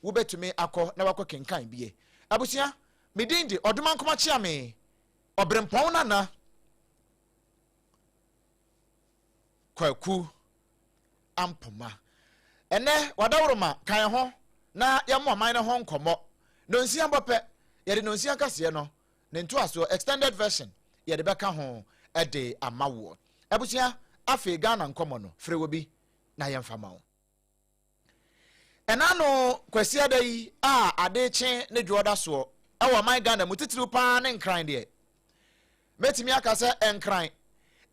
wobetumi akọ na wakọ kenkan bie abusia medindi oduma nkoma chia me OBREMPONG-NANA kwaku ampoma ene wadawroma kan ho na yamo man ne ho nkomo nonsia bope yede nonsia kase no ne nto aso extended version yede beka ho ede amawo abusia afi Ghana nkomo no frewobi na yemfama wo enano kwasia dai a adeche ne dwoda so ewo man Ghana mutitiru pa ne nkran de metimi akase enkran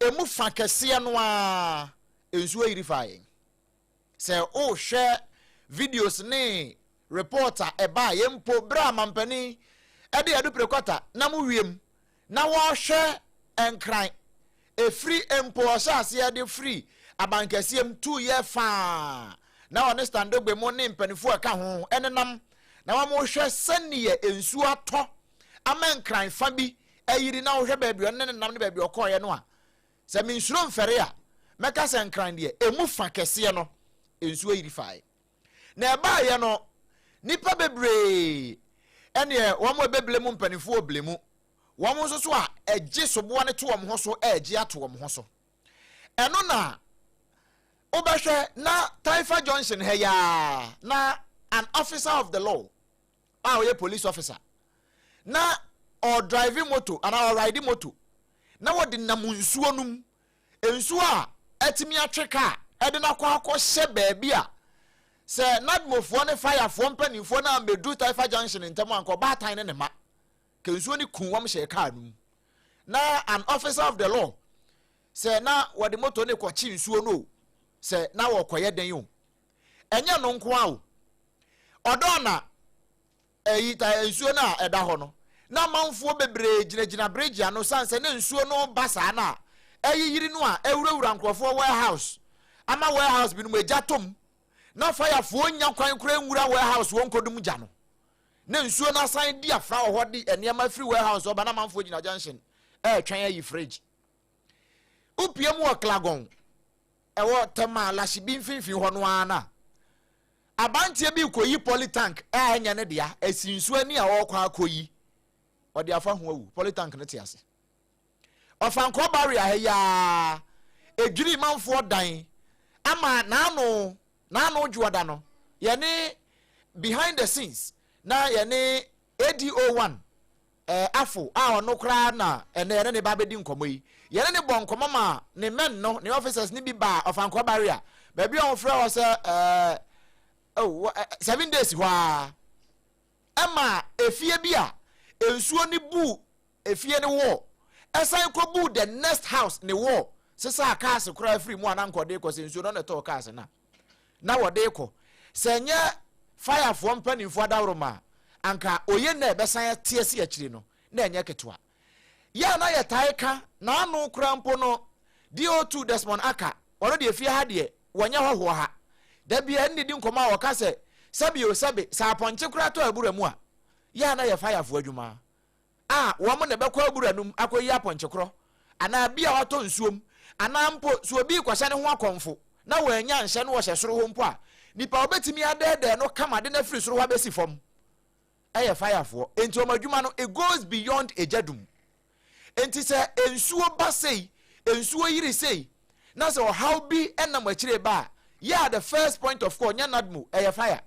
emu fa kese no a ensuo yirifai se o hwe videos ne reporter eba yempo bra mampani ede adu prekota na mu wiem na wo hwe enkran e free empo osase ede free abankasiem 2 year fa na one stand ogbe mo ne mpanifo aka ho enenam na wa mo hwe sanie ensuo ato amankran fa bi ayiri na wo hwe baabi on ne nam ne baabi okoye no a se minsuro mfere a meka se nkran de emu fa kese no ensuo yirifai na eba ye no nipa bebre ene wo mo beble mu mpanifo oblemu wo mo so a eje sobo ne to wo ho so eje ato wo ho so eno na obehwe na Taifa Junction he ya na an officer of the law a police officer na or driving motor and or riding motor na wo de namunsuo num ensuo a etimi atweka ede na kwa hye baabi a se nadmofo ne firefo mpanifo na medu Taifa Junction ntemu anko batan ne ma ke ensuo ni kunwam hye car num na an officer of the law se na wo de motor ne kwa chi ensuo no se na wo koye den yo enya no nko a o odona ta ensuo na eda ho no na manfo bebre ginagina bridge ano sanse na ensuo no basa na eyiri no a ewurawura nkrofo warehouse ama warehouse bi no ejatom na firefo nya kwan kura nwura warehouse won kodum gya no na ensuo na san di afra ho di enema free warehouse oba na manfo gina junction twan ayi fridge upiem wo klagon ewo tema lashibi mfinfin ho no ana abantie bi koyi polytank enya ne dia esinsu ani a wo kwa koyi odi afa ho awu polytank ne te ase ofanko barrier he ya edwiri manfo dan ama nano juoda no ye ne behind the scenes na ye ne ADO1 afo a ono kra na ene ne ba bedi nkomoyi ye ne bon komama ne men no ne officers ni bi ba ofanko barrier ba bi on frɛ wo se 7 days wa ama efie bi a ensuo ni bu efie ni wo esan ko bu the next house ni wo sesa cars kura free mu anankode ko se ensuo no to cars na wode ko senye fire for mpanimfo adawroma anka oye na ebesan tiesi akire no na enye ketwa ya na ye taika na anu kura mpo no DO2 Desmond aka oro de efie ha de wonya hoho ha da bia ndidi nkoma a woka se sabio sabe sa ponche kura to abura mu a ya na ye fire for adwuma wo mo ne bekwa abura num akoyi aponche kro ana bia wato nsuom ana mpo so obi kwahye ne ho akonfo na wanya nhye no wo hye soro ho mpo a nipa obetimi adede no kama de na firi soro wa besi fom eye fire for enti omadwuma no it goes beyond ejadum enti se ensuo ba sei ensuo yiri sei na so how be enam akire ba yeah the first point of call nya nadmu eye fire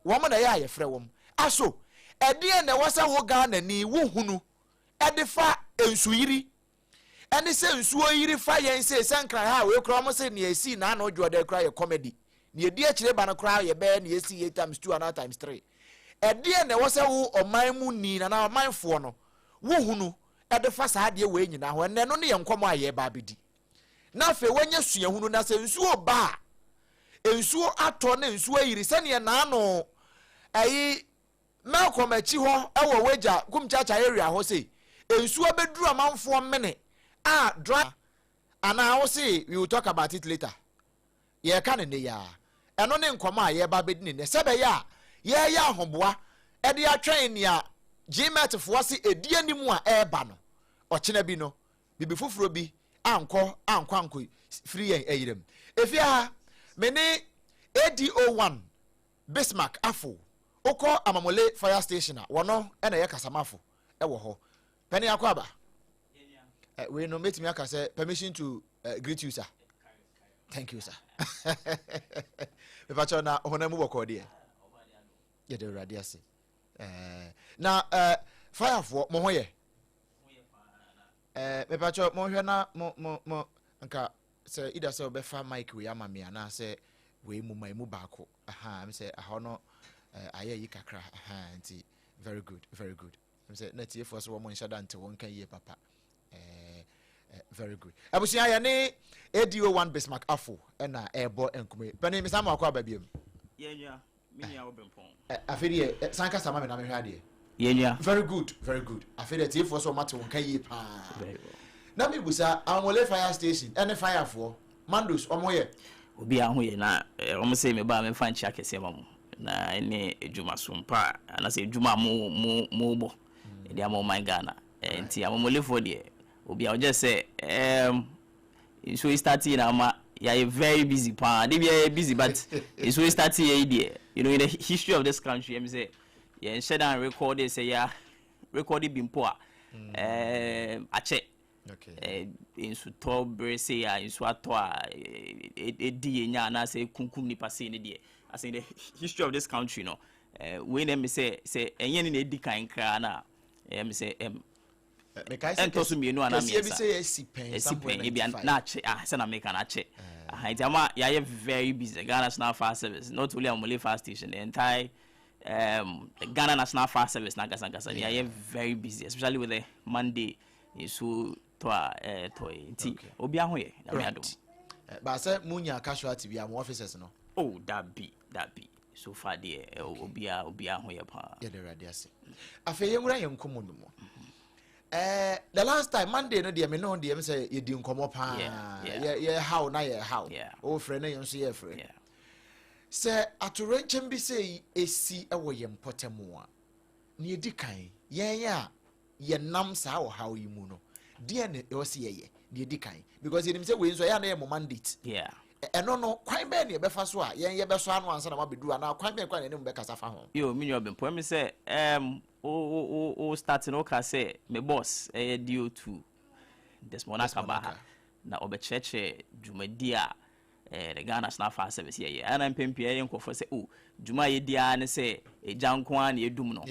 wo mo na ya ye frɛ wom aso ede na wasa wo Ghana ni wo hunu ede fa ensu yiri ene se ensuo yiri fa yen se sankran ha we kro mo se ne esi na na odwo de kra ye comedy ne edi akire ba no kra ye be ne esi 8 times 2 and times 3 ede na wasa wo oman mu ni na omanfo no wo hunu ede fa sa de we nyina ho ene no ne ye nkomo aye ba bedi na fe wanya sua hunu na se ensuo ba ensuo ato na ensuo yiri se ne na ano ayi Malcolm achi ho ewo weja kumchacha area ho say ensuo beduru amanfo mene a dry and I will say we will talk about it later. Ye can ne ya eno ne nkoma ye ba bedini ne sebe ya ye ya hoboa e de atwen ya gmet fo se edi animu a eba no ochena bi no bibi foforo bi anko free yen ayirem efia me ne ADO1 Bismarck afo oko amamole fire station a wono e na ye kasamafo e wo ho pani akwaba we no metimi aka say permission to greet you sir. Thank you sir. Me pacho na honamu boko de ye de radiase na fire for mo ho ye me pacho mo hwe na mo nka say ida say obefa mic we ama me na say we mu mai mu baako me say aho no aye yi kakra nti very good me say na tie for so wo mo nshada nte won kan ye papa very good abusia ya ne ADO1 Bismarck afo na ebo enkume bani me sama akwa babiem yenya minia obempon afedi sanka sama me na me hwade yenya very good afedi tie for so mate won kan ye pa na me busa amole fire station any fire for mandos omoye obi ahoye na omo say me ba me fa nchi akese mamu na ene ejuma SOMPA na say ejuma mo bo e dia mo my Ghana enti amole for there obi I just say so we starting now yeah very busy pa they be busy but it's we starting here you know in the history of this country I say yeah share and record they say yeah recording been poor ache okay in so to brese ya in so ato di nya na say kunkum ni passe ni there I say the history of this country no when them say enye ni edi kan kra na me say entosu mienu ana me say sipen e bia na che say na make na che ama ya very busy Ghana National Fire Service not only Amole Fire Station the entire Ghana National Fire Service na gasa ya very busy especially with the Monday so to nti obi ahoye na me adom ba say munya casualty bia mo officers no oh that be so far there obi ahoye pa ya the radiase afeye nwura yenkomo no mo the last time Monday no me no me say you di nkomo pa yeah how na yeah how o frɛ na yen so yeah frɛ say atorenchem bi say esi ewo ye mpotemu a na edi kan yen ya ye nam sa wo how yi mu no de ne e o se ye na edi kan because you say we so ya na ye mandate eno no kwan be na ye befa so a yen ye beso anu ansa na mabedu ana kwan be kwan na ne mu be kasa fa ho yo me nyo be po me say o starting o ka say me boss DO2 Desmond Akaba na obecheche jumadi a the Ghana National Fire Service here ana mpempi ye nkofo say oh juma ye dia ne say ejanko an ye dum no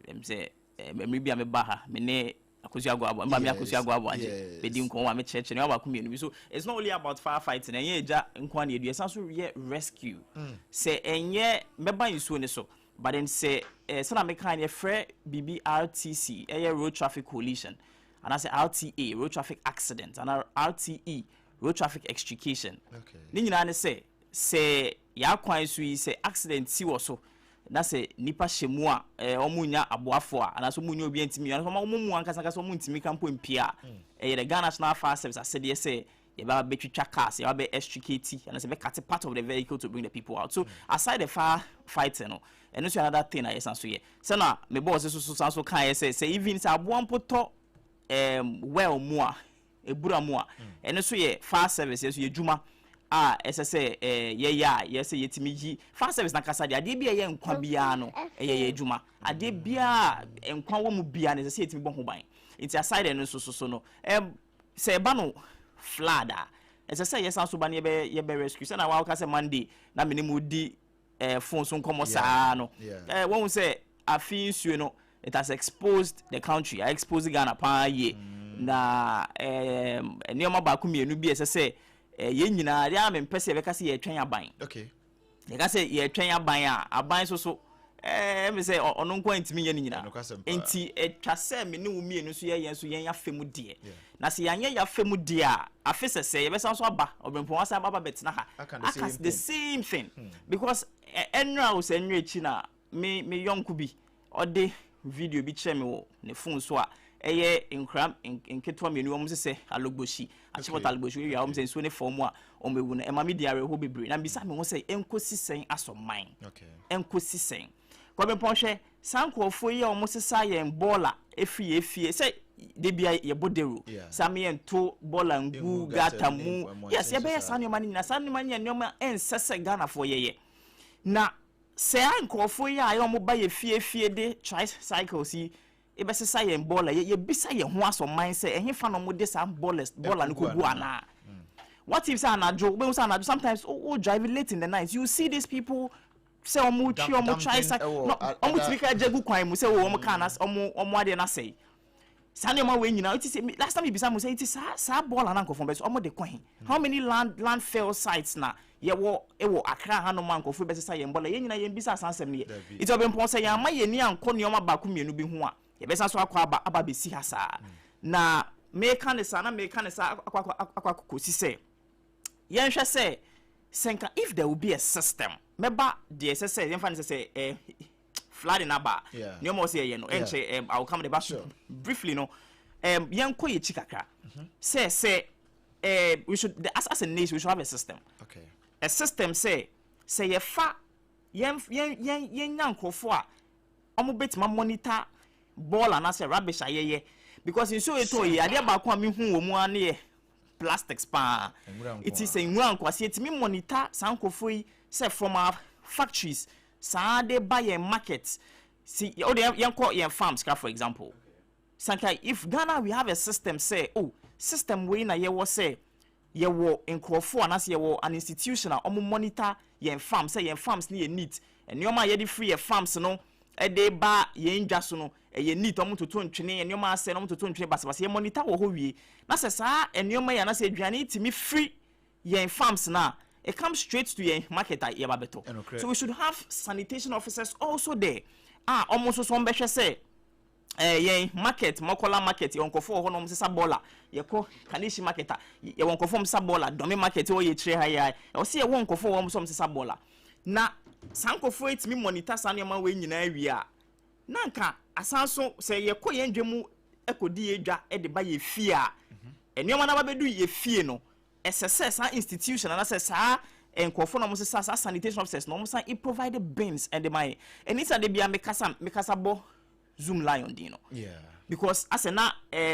em say me bia me ba ha me ne akosi agwabo mba me akosi agwabo anje be di nko wa me cheche ne wa kumienu so it's not only about firefighting enye eja nko an ye du esan so rescue say enye meba nsuo ne so but then say sana me kan ye frɛ BBRTC road traffic collision and I say RTA road traffic accident and RTE road traffic extrication okay ni nyina ne say ya kwan so yi say accident si wo so na say nipa hyemu a omunya aboafo a na so munya obi antimi na so mu ankasa so mu ntimi kampo mpia the Ghana National Fire Service said they say you ba betwitwa cars you ba extricate and say be cut part of the vehicle to bring the people out so aside the fire fighting no and also another thing I say so here so na me boss so kan say even say aboampoto well mu a ebura mu a and so ye fire service so ye dwuma say ye say yetimi yi fire service na kasa de ade bia ye nkwa bia no ye dwuma ade bia nkwa wo mu bia ne say yetimi bo ho ban it aside and so no say ba no flood say yes so ba ne ye be rescue say na wa ka say Monday na me ne mu di phone so nkomo saa no when say afi nsuo no it has exposed the country I exposed Ghana pa ye na nioma ba ku mienu bi say ye nyina ya me mpese be ka say ye twen aban okay ye ka say ye twen aban aban so me say ono nko ntimi ye nyina enti etwa say me ne wo mienu so ye yen so yen afemu de na se yanye ya femu de a afese say ye be san so aba obrempon wasa aba betina ha aka the same thing because enra wo say enra chi na me yonku bi ode video bi che me wo ne phone so a eye nkram nketwa menu wo say alogboshi achibota alogboshi wi ya wo say so ne form a o mewu na ema media re ho bebre na bisa me wo say enkosi sen asoman okay enkosi sen obrempon hwe sankrofo ye o mo sesa ye bola efie say de bia ye bodero same ye nto bola ngu gata mu yes ye be sanyo mani na sanyo mani nyoma ensese Ghana for ye na say nkrofo ya ayo mo ba ye fie de tricycles yi e be sesa ye baller ye bisa ye ho aso man say ehwe fa no mo de sam baller no kogu ana. What if say anajo we say anajo sometimes drive late in the night you see these people say omo chi omo tricycle no omo tibika jegu kwan mu say omo kan as omo ade na say Sunday ma we nyina it is last time you be say it is sa baller na nkofo be so omo de kwan how many landfill sites na ye wo Accra ha no man nkofo be sesa ye baller ye nyina ye bisa sansem ne it obempon say ya ma ye ni anko ne oma ba ko mienu bi ho a ye be sa so akwa aba be si ha sa na me kan ne sa akwa kosi say yen hwe say senka if there will be a system meba the say yen fa say flood in aba no more say no enche I will come the back briefly no yen ko ye chikaka say we should as a nation we should have a system. Okay. A system say ye fa yen nyankofo a omo betima monitor ball and as a rubbish ayeye because in so eto ye ade ba ko am hu wo mu ane plastics pa it is a nwan kwase etimi monitor sankofo yi say from our factories sa de buy a market see o de yanko yen farms for example sankai if Ghana we have a system say system we na ye wo say ye wo nkrofo anase ye wo an institution a omo monitor yen farms say yen farms ni ye neat enioma ye de free ye farms no e de ba yen dwa so no ye neat omo toto ntwene enioma ase no omo toto ntwene basabasa ye monitor wo ho wie na se sa enioma ya na se aduane itimi free yen farms na it comes straight to your market at Yababeto. So we should have sanitation officers also there. Almost so be say market, Mokola market, you uncle for honom sabola, you call Kanishi market, you uncle from sabola, domi market, or ye tre high, or see a wonk for some sabola. Na Sanko for it me monitor Sanyama way in area. Nanka, asanso say ye ko yen jemu eko di eja e de ba ye fear. And your man ababedu ye fear no. SSS institution and assess enkofo no mo say sanitation officers no mo say it provide bins and the money and it's a de bia mekasa bo zoom lion din no because as na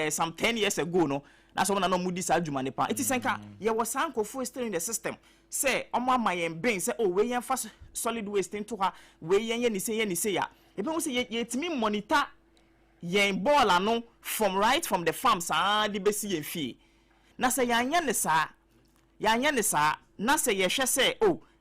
some 10 years ago no that's when no mudi sa adwuma ne pa it is senka ye was sankofo still in the system say omo amayen bin say we yen fa solid waste into ha we yen ni say ya e be mo say ye timi monitor yen ball ano from the farms de be si yen fie na say yanya ne sa na say ye hwe say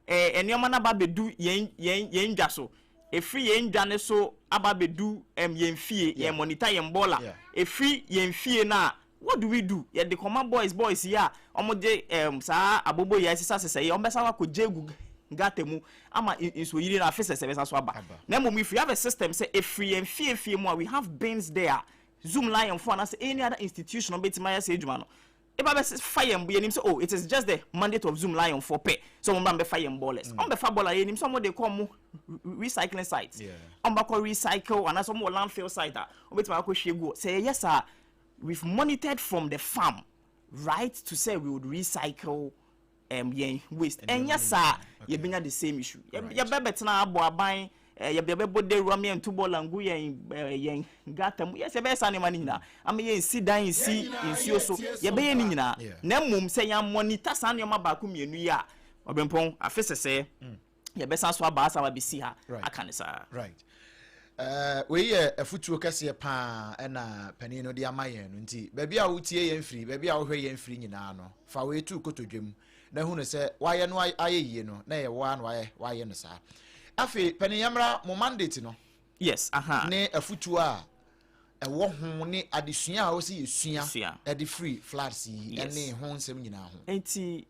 enioma na ba bedu yen dwa so efri yen dwa ne so aba bedu yen fie yen monitor yen bola efri yen fie na what do we do ye the command boys here omo de sa abobo ye sisa say omo besa ko jegu gatemu ama inso yiri na afese se besa so aba na mom if you have a system say efri yen fie mo we have bins there zoom lion for and say any other institution betima say adwuma no if I fire and say, it is just the mandate of Zoom Lion for pay. So I'm be fire ballers. I'm be fire baller in some they call recycling sites. I'm back recycle and some more landfill site. Say yes, sir. We've monitored from the farm, right, to say we would recycle waste. And yes, sir, you bring the same issue. You better now buying. Ya bebe bode rami en tubo langu yen gata mu yes be sa ne mani nyina am yen si dan si nsuo so ye be yen nyina na mum se yan monitor sa ne ma ba ku mienu ya obrempon afesese ye be sa so aba sa ba be si ha aka ne sa right we ye afutuo kase pa na pani no de amayen no nti ba bia wo tie yen firi ba bia wo hwe yen firi nyina no fa we tu kotodwem na hu ne se waye no ayeye no na ye wa no waye no sa afi pani yamra mo mandate no yes ne afutuo a ewo ho ne adesua a wo se yesua e de free floods yi ene ho nsem nyina ho enti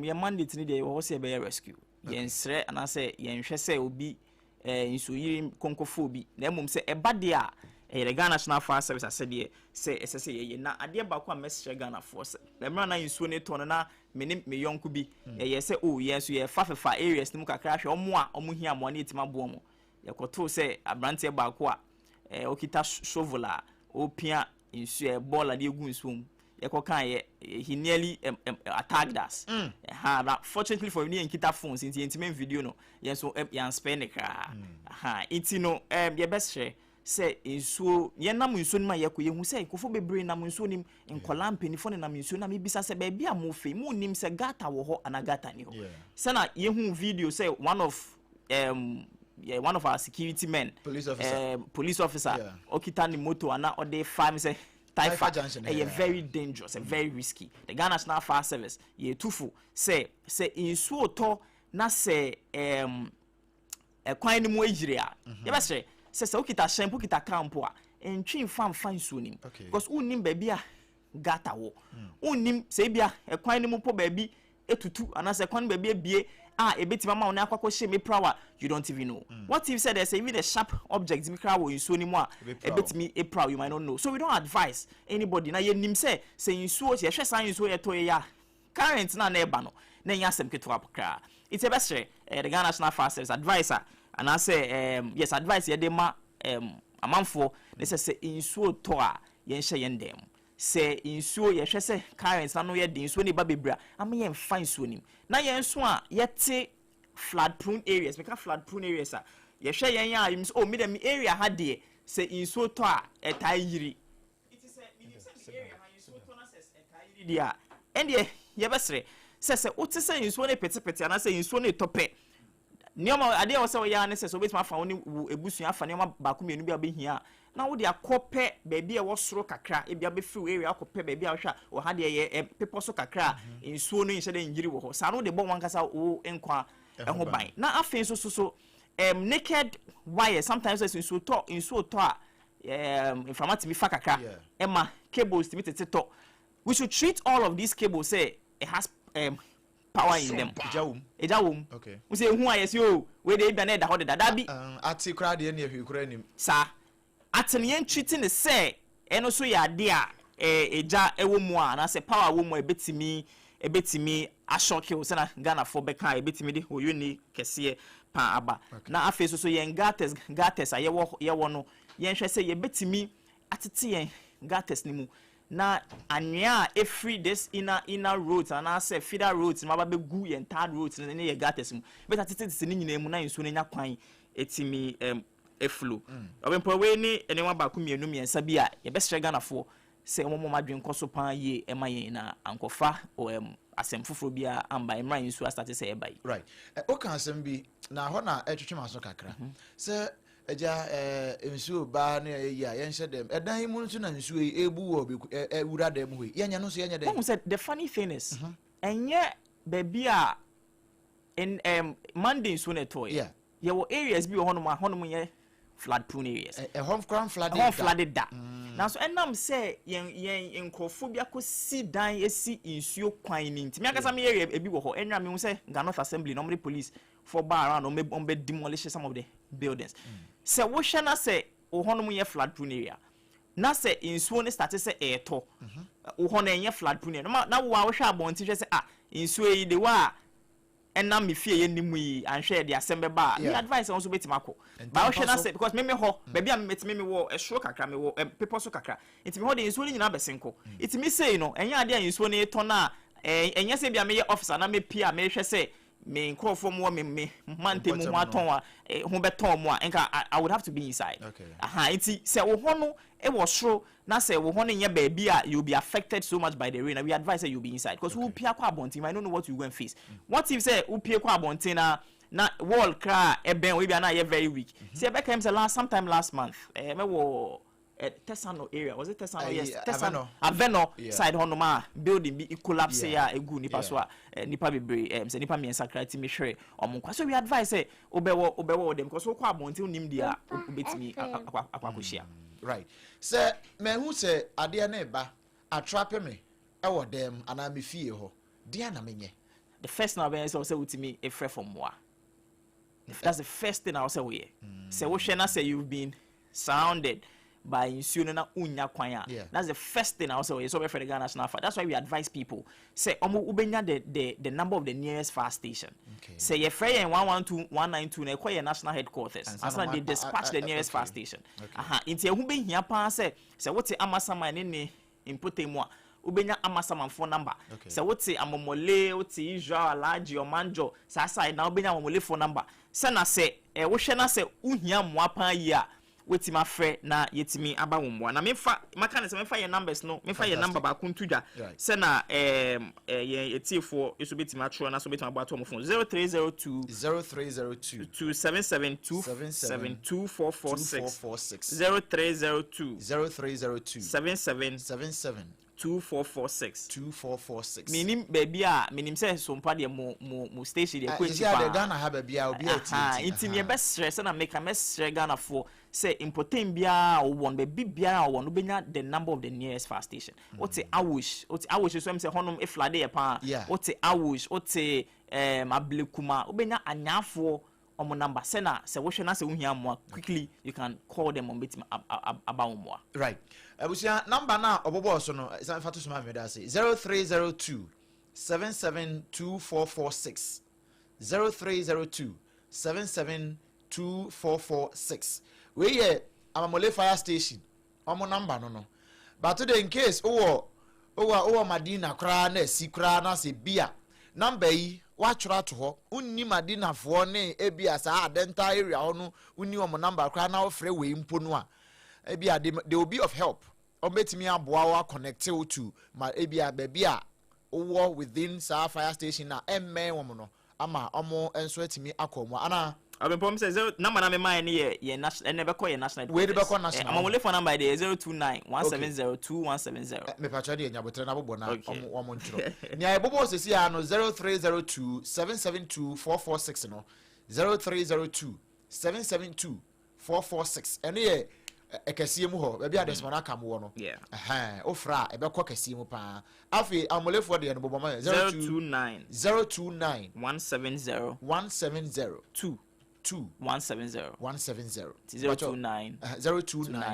your mandate ni de wo se be rescue yen sre ana se yen hwe se obi inso yiri konkofo bi na emom se eba de a the Ghana National Fire Service asede se ye na ade ba ko a message Ghana force emra na inso ne ton na me yonku bi ye se yes ye fa areas ni mu kakra hwe omo hia mo na etima bo mo ye koto se abrante ba ko a okita shovel a opia inso e ball ade egu inso mu ye kokan he nearly attacked us but fortunately for me nkita phones inti intimate video no ye so yan spend kra inti no ye best share say insuo ye nam insuo ma ye ko ye hu say kofo bebre nam insuo nim enkola mpanifo ne nam insuo na me bisa say ba bia mo fe mo nim say gata wo ho ana gata ni ho say na ye hu video say one of one of our security men, police officer, okita ni moto ana ode farm say Taifa, very dangerous and very risky. The Ghana National Fire Service, ye tufu say in suoto na say kwan ni mu ejiria. Ye be say okita shampoo kita campo a entwin fam fan suonim. Because unnim baby a gata wo. Unnim say bia kwan ni mu po baby etutu ana say kwan baby ebie ebeti mama ona akwakọ she me prawa you don't even know. What if said there's even a sharp object me cry wo nsuo ni mu a ebeti me a prawa you might not know. So we don't advise anybody na ye nim say nsuo ye hwe san nsuo ye to ye ya current na eba no na nya asem keto apokra. It's a best the Ghana National Fire Service advisor and I say yes advice ye de ma amanfo they say nsuo to a ye hye ye ndem. Say insuo ye hwe se currents na no ye de insuo ne ba bebra am ye mfa insuo nim na ye nso a ye te flood prone areas make flood prone areas a ye hwe ye ya im oh me dem area ha de say insuo to a etai yiri it is a area ha insuo to na say etai yiri dia and ye besre say wote say insuo ne pete na say insuo ne tope nioma ade wo say wo ya ne say so betima fa woni ebusu afa nioma ba ko mienu bia be hia na wo de akope baby e wo soro kakra e bia be free area akope baby a hwa wo ha de ye pepo so kakra nsuo no nhye de njiri wo ho sa no de bon wankasa wo enkwa ho ban na afen so naked wire sometimes nsuo to a informative fa kakra ema cables to be to we should treat all of these cables say it has power in them. Ejawum. Okay. We say who are you? We dey be na da ho da bi. Ati kra de na ehwi kra nim. Sa. Atene treating the say eno so ya de a eja ewo mu a na say power wo mu ebetimi ashoke wo say na Ghana for beka ebetimi de oyuni kese pa aba. Na afi so yen gates a ye wo no yen hwe say ye betimi atete yen gates ni mu. Na anya every this inner roads and I say feeder roads ma ba be gu yen third roads na ye gates mu but atete ni nyina mu na nso na nya kwan etimi eflu obempo we ni enwa ba ku mienu miensa bi a ye be stre Ghana fo se omo madwen koso pan ye ema yen na ankofa asem foforo bi a amba emra nso a start say e bai right o kan asem bi na ho na etwetwe maso kakra se eja nsuo ba na ya yenhye dem edan mu nso na nsuo ebu wo wura dem ho yenya no so yenya dem. Said the funny thing is enye baby a in Monday nsuo na to ye wo areas bi honom ye flood prone areas home crown flooded da now so enam say yen nkrofo bi akosi dan esi nsuo kwan ni ntimi akasa me area ebi wo ho enwa me hu say Ghana Assembly normally police for bar around on be demolish some of the buildings. Se wo hwe na se wo honom ye flood prone area na se insuo ne start se eto wo hono enye flood prone na wo hwe abonti hwe se insuo yi de wa enam me fie ye nimu yi anhwe de asembe ba me advice on so betima ko ba wo hwe na se because me ho baby am metime me wo ehro kakra me wo people so kakra itimi ho de insuo ni nyina besenko itimi say no enye ade a insuo ne to na enye se bia me ye officer na me pia me hwe se me nkrofo mo me mante mu aton a ho beton mo a enka I would have to be inside. Iti se wo ho no e wo soro na se wo ho no nya ba bia you be affected so much by the rain. We advise that you be inside because who pia kwa abontin I don't know what you go and face. What if say who pia kwa abontin na wall cry e ben we bia na ye very weak. See back time say sometime last month me wo Tesano area was it Tesano yes Tesano Aveno side honoma building be collapse ya egu nipa so nipa bebre say nipa me sakrati me hwere omonkwa so we advise say obewo dem because okwa abontin nim dia obetimi akwakohia right say me hu say ade na eba atrape me e wo dem ana me fie ho dia na menye the first na be say utimi e frɛ from moi that's the first thing I will say we say wo hwe na say you've been surrounded by insuno na unya kwanya. That's the first thing I also so we for the Ghana National Fire. That's why we advise people say ubenya the number of the nearest fire station. Say ye frey 112 na call your national headquarters. As they dispatch the nearest fire station. Inti hu be hia pa say what amasama ne input mu a ubenya amasama phone number. Say what amomole what Israel large your manjo sa side na ubenya amomole phone number. Say na say wo hwe na say uhia mo apa yi a wait my friend na yetimi aba womwa na mefa maka ne se mefa your numbers no mefa your number ba kuntudwa se na etifo eso betima atro na so betima abo ato phone 0302 277 77 2446 minim baby a minim say sompa de mo station de kwenti pa ya Ghana ha baby a obi ati intimi be stress na make am stress Ghana for say important bia o won baby bia o won obenya the number of the nearest fire station oti awush so am say honom iflade e pa oti awush oti ablekuma obenya anyafo omo number say na say wo hwe na say wo hia mo quickly you can call them on betim about mo right abusia number na obobo so no say fatu so ma me da say 0302 772446 0302 772446 we ye amamole fire station omo number no but today in case owo madina kra na si kra na se bia number yi watchura to ho unni madina fo ne ebia sa adenta area ho no unni omo number kra na ofre we mpo no a ebia they will be of help o betimi aboa wa connect you to ma ebia bebia owo within sa fire station na emme wo no ama omo enso atimi akomo ana abempom say number na me mind ye national ene be call ye national we be call national amamole phone number dey 029 170 2170 me pacha dey nyabotre na bobo na omo ntro nia e bobo sesi ya no 0302 772 446 no 0302 772 446 ene ye ekasiye mu ho ba bia desmond akam wo no ofra e be kwa kasiye mu pa afi amolefo de no bobo ma 029 170 2 170 029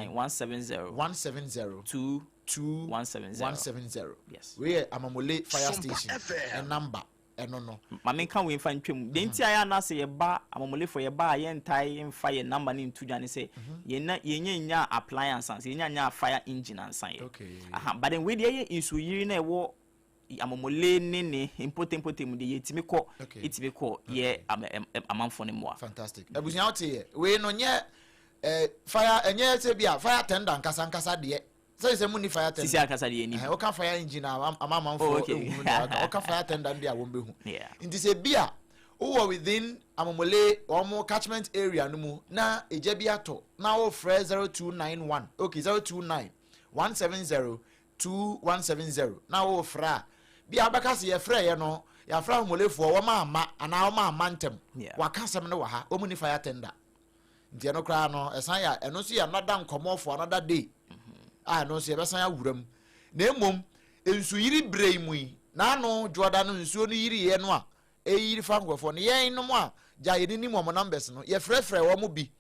170 2 170 yes we amamole fire station and number eno no mame kan we fan twem de nti aya na se ye ba amamole for ye ba ye ntai en fire number ni ntudwa ne se ye nya appliance ans ye nya fire engine ansan ye but then we dey insu yiri na ewo amamole ne important mu de yetimi ko itimi ko ye amanfo ne moa fantastic abusia ote ye we no nye fire enye se bia fire tender nkasa de say muni fire tender sisi akasa de ni o ka fire engine amanfo o ka fire tender de a wo behu nti se bia wo within amamole omo catchment area no mu na eja bia to na wo frɛ 0291 okay 029 170 2170 na wo fra bia baka se ye frɛ ye no ya fra amamolefo wo ma ama ana wo ma amantem wakasem ne wa ha o muni fire tender nti no kra no esan ya eno so ya nada nkomo for another day no so ye besan ya wuram na emom ensu yiri brei mu na no joda no nsu no yiri ye no a yiri fa ngofo no ye no mo a ja ye ni mo numbers no ye frɛ wo mo bi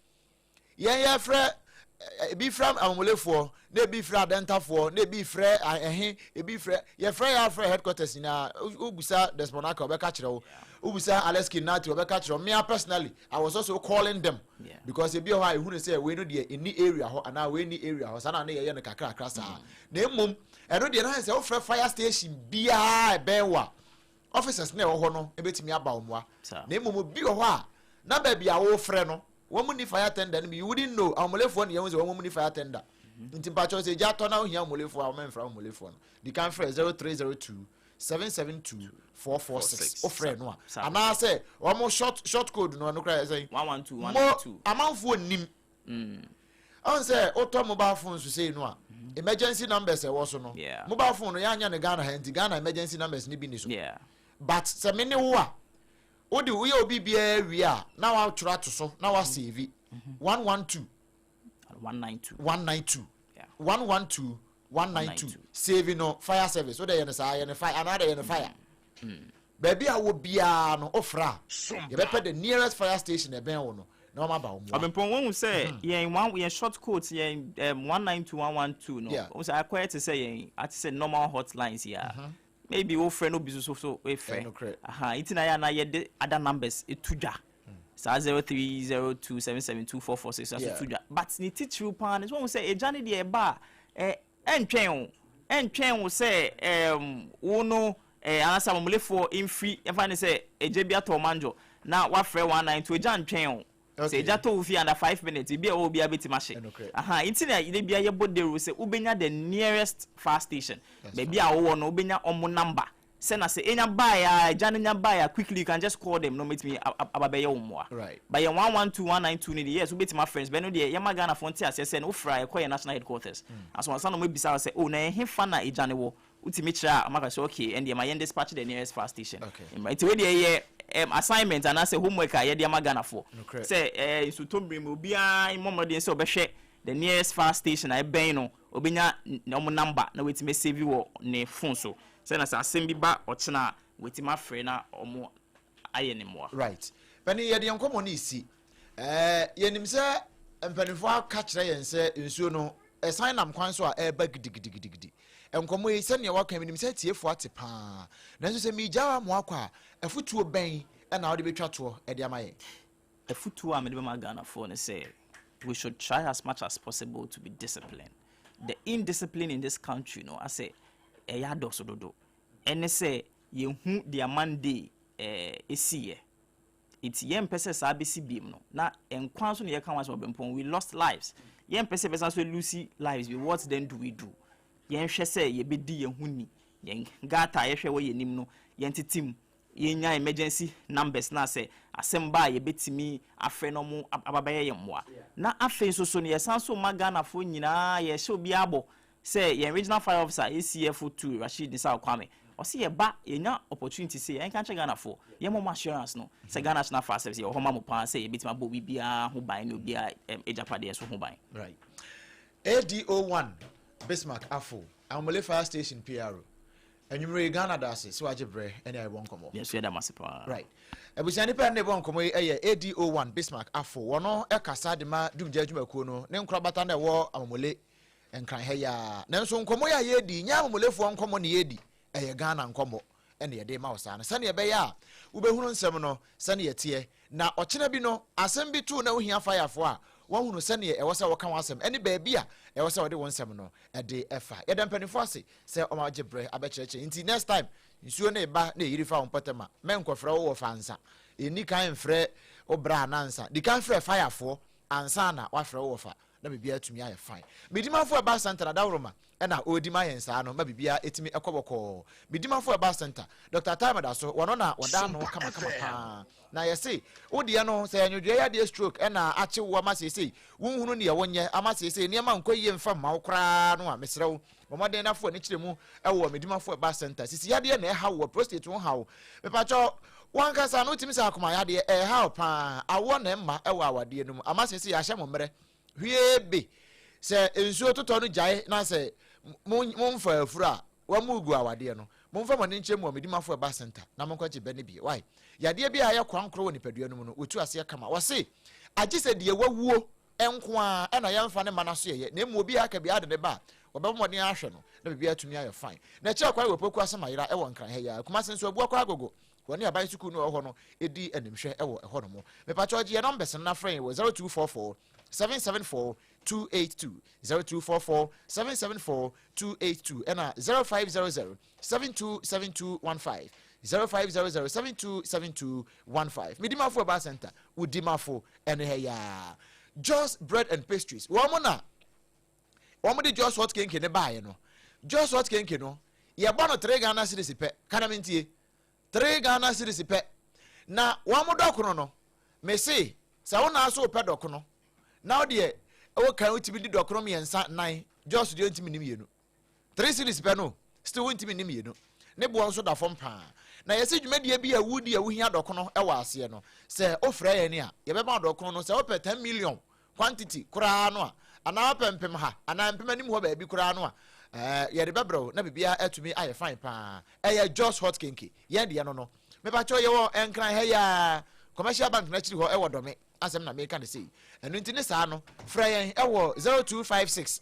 ye frɛ bi from amolefo na bi frɛ adentafo na bi frɛ bi frɛ ye frɛ ya frɛ headquarters na ubusa desmonaka obeka kire wo ubusa Aleski Nati obeka kire me personally I was also calling them because ebi ho a ehunu say we no de in area ho ana we ni area ho sana na ye no kakra sa na emom eno de na say wo frɛ fire station bia ebenwa officers na ho no ebetimi aba omwa na emom bi ho a na ba bia wo frɛ no woman ni fire tender you wouldn't know amolefo ne yenze woman ni fire tender nti pacho se ja to na ohia amolefo a woman fra amolefo no di kan frɛ 0302 772 446 o frɛ no a ana say woman short code no kra say 112 amanfo nim on say auto mobile phone so say no a emergency numbers e wo so no mobile phone no ya anya ne Ghana handy Ghana emergency numbers ni bi ni so but se me ne wo a odi we obi bia wi a na wa twra to so na wa save 112 save no fire service so dey say ye fire another ye fire baby a wo bia no ofra ye be the nearest fire station e ben wo no na ma ba wo abempon won say ye short quotes ye 192112 no o say acquire to say ye at say normal hotlines here maybe we friend no be so we friend itina ya na ye the other numbers etudwa sa 0302772446 so etudwa but ni teacher pan is one say ejane de e ba entwen wo say wo no anasa mamulefo imfri efa ne say eje bia to manjo na wa frɛ 192 eja ntwen Say jato ufi under 5 minutes, you be a obi abeti machine. Intina you be a boat de say ubenya the nearest fire station. Maybe I want ubenya omo number. Send us enya buyer, Janina buyer quickly you can just call them, no meet me ababeya umwa. Right. By 112-192 need yes, ubeti my friends, but no the Yamagana Frontier says no fry call your national headquarters. As one son of me say, oh na him fana e Janewo. Ultimately, I'm say okay, and the my dispatch the nearest fire station. Okay. It's already assignment and I say homework I the Magana for. Say so to bring me be in moment so be share the nearest fire station I ben no obinya no number na wait me save you ne phone so. Say na say bi ba ochina wait my friend na omo aye ne mo. Right. Pani ye de enkomo ni si. Yenim say empanifo aka kire yen say nsuo no sign am kwan so a ba gidigidi. Enkomo yi se ne waka minim se tiefo ate pa nanso se mi jawa mo akwa afutuo ben na wo de betwa to e de amaye afutuo a me de ma Ghana for ne say we should try as much as possible to be disciplined. The indiscipline in this country no I say e ya doso dodo ene say ye hu dia mande esiye it yem pese sa besi bim no na enkwan so ne ye kan was obempon we lost lives yem pese pese so lose lives we what then do we do yen hwe se ye bedi ye huni yen gata ye hwe wo yenim no yen titim yen nya emergency numbers na se asemba ye betimi afre no mu ababaye ye mmoa na afen so ne yesanso magana fo nyina ye hye obi abo se yen regional fire officer ACF2 Rashid Nisa Kwame o se ye ba ye nya opportunity se yen kan che Ghana fo ye mo assurance no se Ghana National Fire Service ye ho ma mo pan se ye betima bo bibia ho ban no bia ejapade so ho ban right ADO1 Bismarck Afo Amole Fire Station PRO Enyumre Ghana dase so ajebre ene ai won komo yes we da masipa right ebusiani pe ne bon komo eye ADO1 Bismarck Afo wono e kasa de ma dumja adwumakuo no ne nkra bata na wo amole enkran he ya nanso nkomo ya ye di nya amolefo nkomo ne ye di eye Ghana nkomo ene ye de ma wosa na sane ye be ya ubehunu nsem no sane ye tie na okena bi no asem bi tu na ohia firefo a wahunu sane ye ewose woka wasem ene baabi a ewose wode wonsem no ede efa ye dem panifo ase se o ma gebre abechereche nti next time nsuo na eba na yiri fa wompotema menkofra wo fansa eni kan frɛ obra nansa di kan frɛ firefo ansa na wafrɛ wo fa na bibia atumi aye fine midimafo eba center na dawroma na odima yensa no ma bibia etimi ekoboko midimafo eba center Dr. Tamada so wono na woda no kama pa na yesi odi no se anwodwe ya de stroke na ache wo ma sese wonhunu ne ye wonye ama sese ne ma nkoyie mfa ma wo kra no a mesrew momaden na fo ne kiremu ewo midimafo eba center sisi ya de na e ha wo prostate wo ha wo mepacho wankasa no timi sa akoma ya de e ha pa awo na mma ewo awade no ama sese ya hye mo mere hwiebe se ensuo totɔ no gyae na se momfa afura wa mugu awade no momfa mo ne nche mu amedimafo eba center na monkwache be ne bi why yade bi aye kwankro woni padua no mu no otu ase kama wose agye se de wawuo enko a na yemfa ne mana so ye na mu obi aka bi ade ne ba obebo ne ahwe no na bibia atumi aye fine na che akwa wepoku asemayira e won kan he ya kuma senso abu akwa agogo woni abai suku no ho no edi animhwe e wo ho no mo me pa choje numbers na friend wo 0244 774 282 0244 774 282 and 0500 727215 0500 727215 midimafo aba center udimafo ene heya Just Bread and Pastries womona womode Just Hot Cake ne baaye no Just Hot Cake no ye ba no 3 Ghana cedis pe kana mentie 3 Ghana cedis pe na womodokono no me se sa wona so pe dokono now de o kan utimi di dokono me ensa 9 Just de ntimi nim yenu 3 cedis pe no still ntimi nim yenu ne bo nso da fom pa na yesi dwumadie bi awudi awuhia dokono e wa ase no se ofra ye ne a ye be ba dokono no se ope 10 million quantity kura no a ana pempem ha ana pempem anim ho ba bi kura no a ye de bebro na bibia atumi aye fine pa ye Just Hot Cake ye de no me ba cho ye wo enkran he ya commercial bank na chiri ho e wo dome asem na me kan say enu ntine sa no fra ye e wo 0256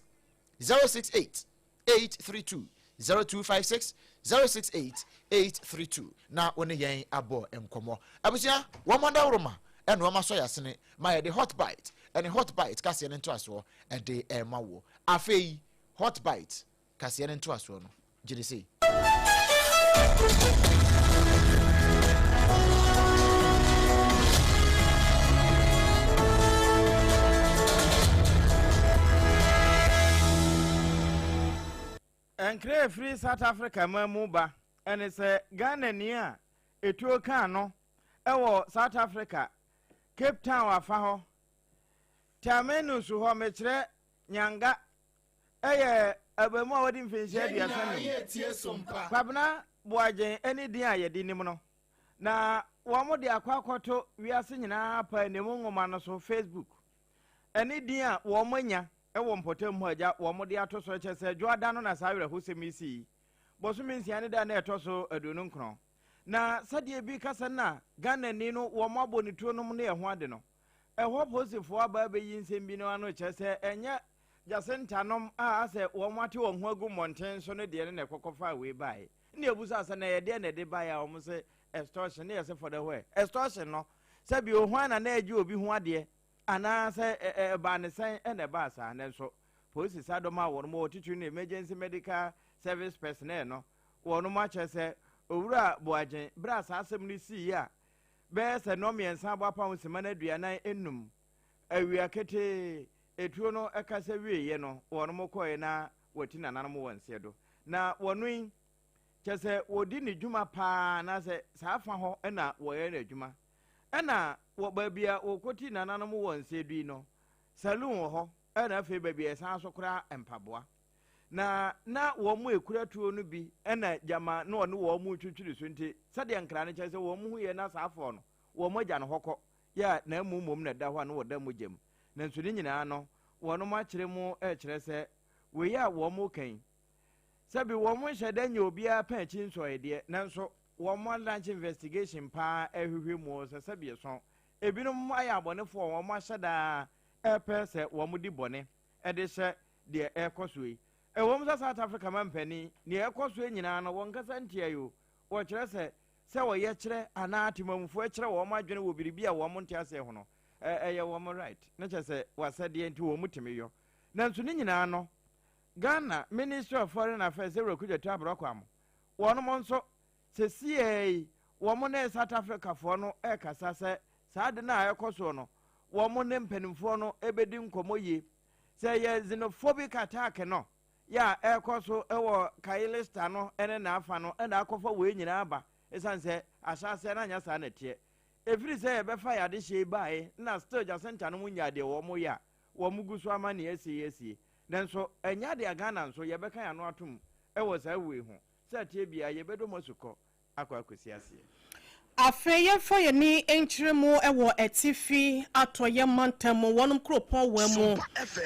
068 832 0256 068-832 na one yen abo enkomo abusia womanda woroma eno ma so yasene ma ye de hot bite and hot bite kase ne nto aso e de ema wo afei hot bite kase ne nto aso no gide sei yankre free South Africa mamuba and it's a Ghana near etuo kan no ewo South Africa Cape Town afa ho tamenu su ho mekire nyanga eye abamu a wadi mfinshi aduasa kwabna boagen eni din a yedi nim no na wo mo de akwakoto wiase nyina pa nemu ngoma no so Facebook eni din a wo manya ewo mpotem ho aja wo mo de atoso chese joada no na sawere hosemisi bosumi nsiane da na etoso adunu nkron na sadie bi kasa na Ghana ni no wo mo abonituo no ne ho ade no eho posifo aba be yi nsem bi no ano chese enye jasentanom a ase wo mo ate wo ho agu monten so no de ne kokofa we bai ne ebusa asa na ye de ne de bai a wo mo se extortion ne yese for the way extortion no sabi o ho ana na eji obi ho ade ana se ba ne sen ene ba asa ne so police sadoma wo mo otitu ne emergency medical service personnel no wo no ma chese owura boagen bra sa asem ni si ya be se no miensa bo apam sema na duanan enum awia kete etuo no ekasa wieye no wo no mokoye na wati nananom wonse do na wonun chese wodi ni djuma pa na se sa afa ho na wo ye na djuma na wo ba bia wo koti nananom wonse du no saloon wo ho na afi ba bia san so kra empaboa na wo mu ekura tuo no bi na jama na ono wo mu twitwiri so nti sade nkra ne chese wo mu hu ye na sa afo no wo mo gya no hokọ ya na mum na da ho na wo da mo gyem na nso ni nyina no wo no ma kire mu kire se we ya wo mo kan sabi wo mo hyeda nya obi a pa chi nso ede na nso wo mo launch investigation pa ehwehwe mu se sabi so ebinom aya abonefo wo mo hyeda pese wo mo di bone ede hye de ekosoyi wo mo South Africa mampani ne ekoso nyina no won kasa ntia yo wo kire se wo ye kire ana atimamfo kire wo mo adwene wo biribi a wo mo ntia se ho no ye wo mo right na kire se wasade nti wo mutimi yo na nso ni nyina no Ghana Ministry of Foreign Affairs Ekuja to Abrokam wo no mo nso se sie wo mo na South Africa fo no kasa se saade na ekoso no wo mo ne mpanimfo no ebedi nkomoye se ye xenophobic attack no ya ekoso ewo kailista no ene na afa no na akofa we nyina aba esanse asase na nya sa na tie efiri se e be fa ya de hye bae na still ja center no munya de wo mo ya wo mugusu ama na esi nanso enya de Ghana nso ye be kan ya no atum ewo sa we hu se tie bia ye be do mosuko akwakosi ase afeye foye ni enchiremu ewo etifi atoye mantamo wonum kropon wemu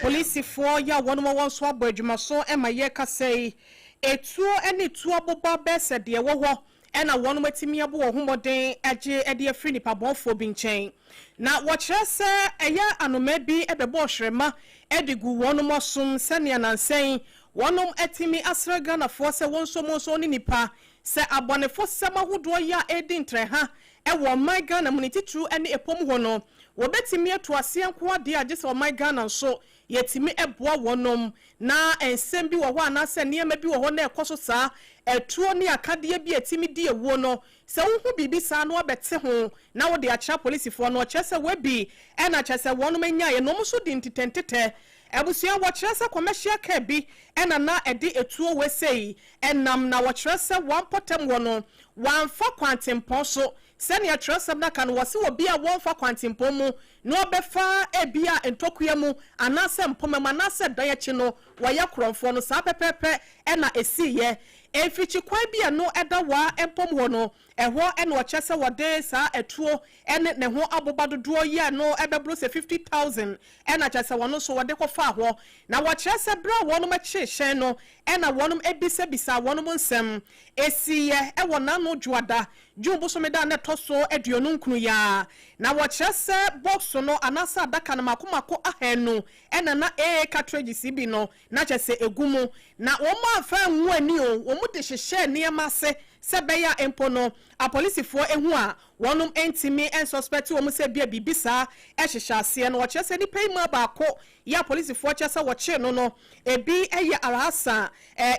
police for ya wonum wonso abadwuma so emaye kasei etuo eni tuo boba bese de wo ho ena wonum atimi abo wo homoden age ede afri nipa bonfo bi nchen na wo kire se eya anoma bi ebebo hwrema edigu wonum osum sene nansen wonum atimi asraga na fo se wonso monso ni nipa se abonefo sema hodo ya edintre ha ewo my Ghana muniti true ene epom ho no wo betimi atoase enko ade age se my Ghana nso yetimi eboa wonom na ensem bi wo ho anase niema bi wo ho na ekoso saa etuo ne akade bi etimi di ewo no se wo hu bibi saa no obete ho na wo de acha police fo no chese we bi ena chese wonom nya ye no muso di ntitentete ebusia wo kyerese commercial car bi ena na ede etuo we sei enam na wo kyerese wan potem wo no wan fa kwantempon so sene ya kyerese na kan wo se wo bia won fa kwantempon mu no obefa ebia entokua mu anase mpoma anase dan ya chi no wo ya kronfo no sa pepepe ena esiye efichi kwa bia no eda wa empom ho no eho ena wo kyerese wo de sa etuo ene ne ho abobadodo ye no ebebro se 50,000 ena kyerese wono so wo de ko fa ho na wo kyerese bra wono ma kyehyen no ena wono ebisa bisa wono nsem esiye ewo na no dwoada jumbo so meda na toso aduonu nkunu ya na wo kyerese box no anasa adaka na makomako ahenu ena na cartridge CB no na kyerese egumu na wo ma fa nwu ani o wo mu de hyehye niema se sebeya empo no apolisifoɔ ehu a wɔnom entimi en suspect wɔn se bia bibisa ɛhyehyɛ ase no wɔkyerɛ sɛ nipa ima baako ya apolisifoɔ kyerɛ sɛ wɔkye no ebi ɛyɛ Alhassan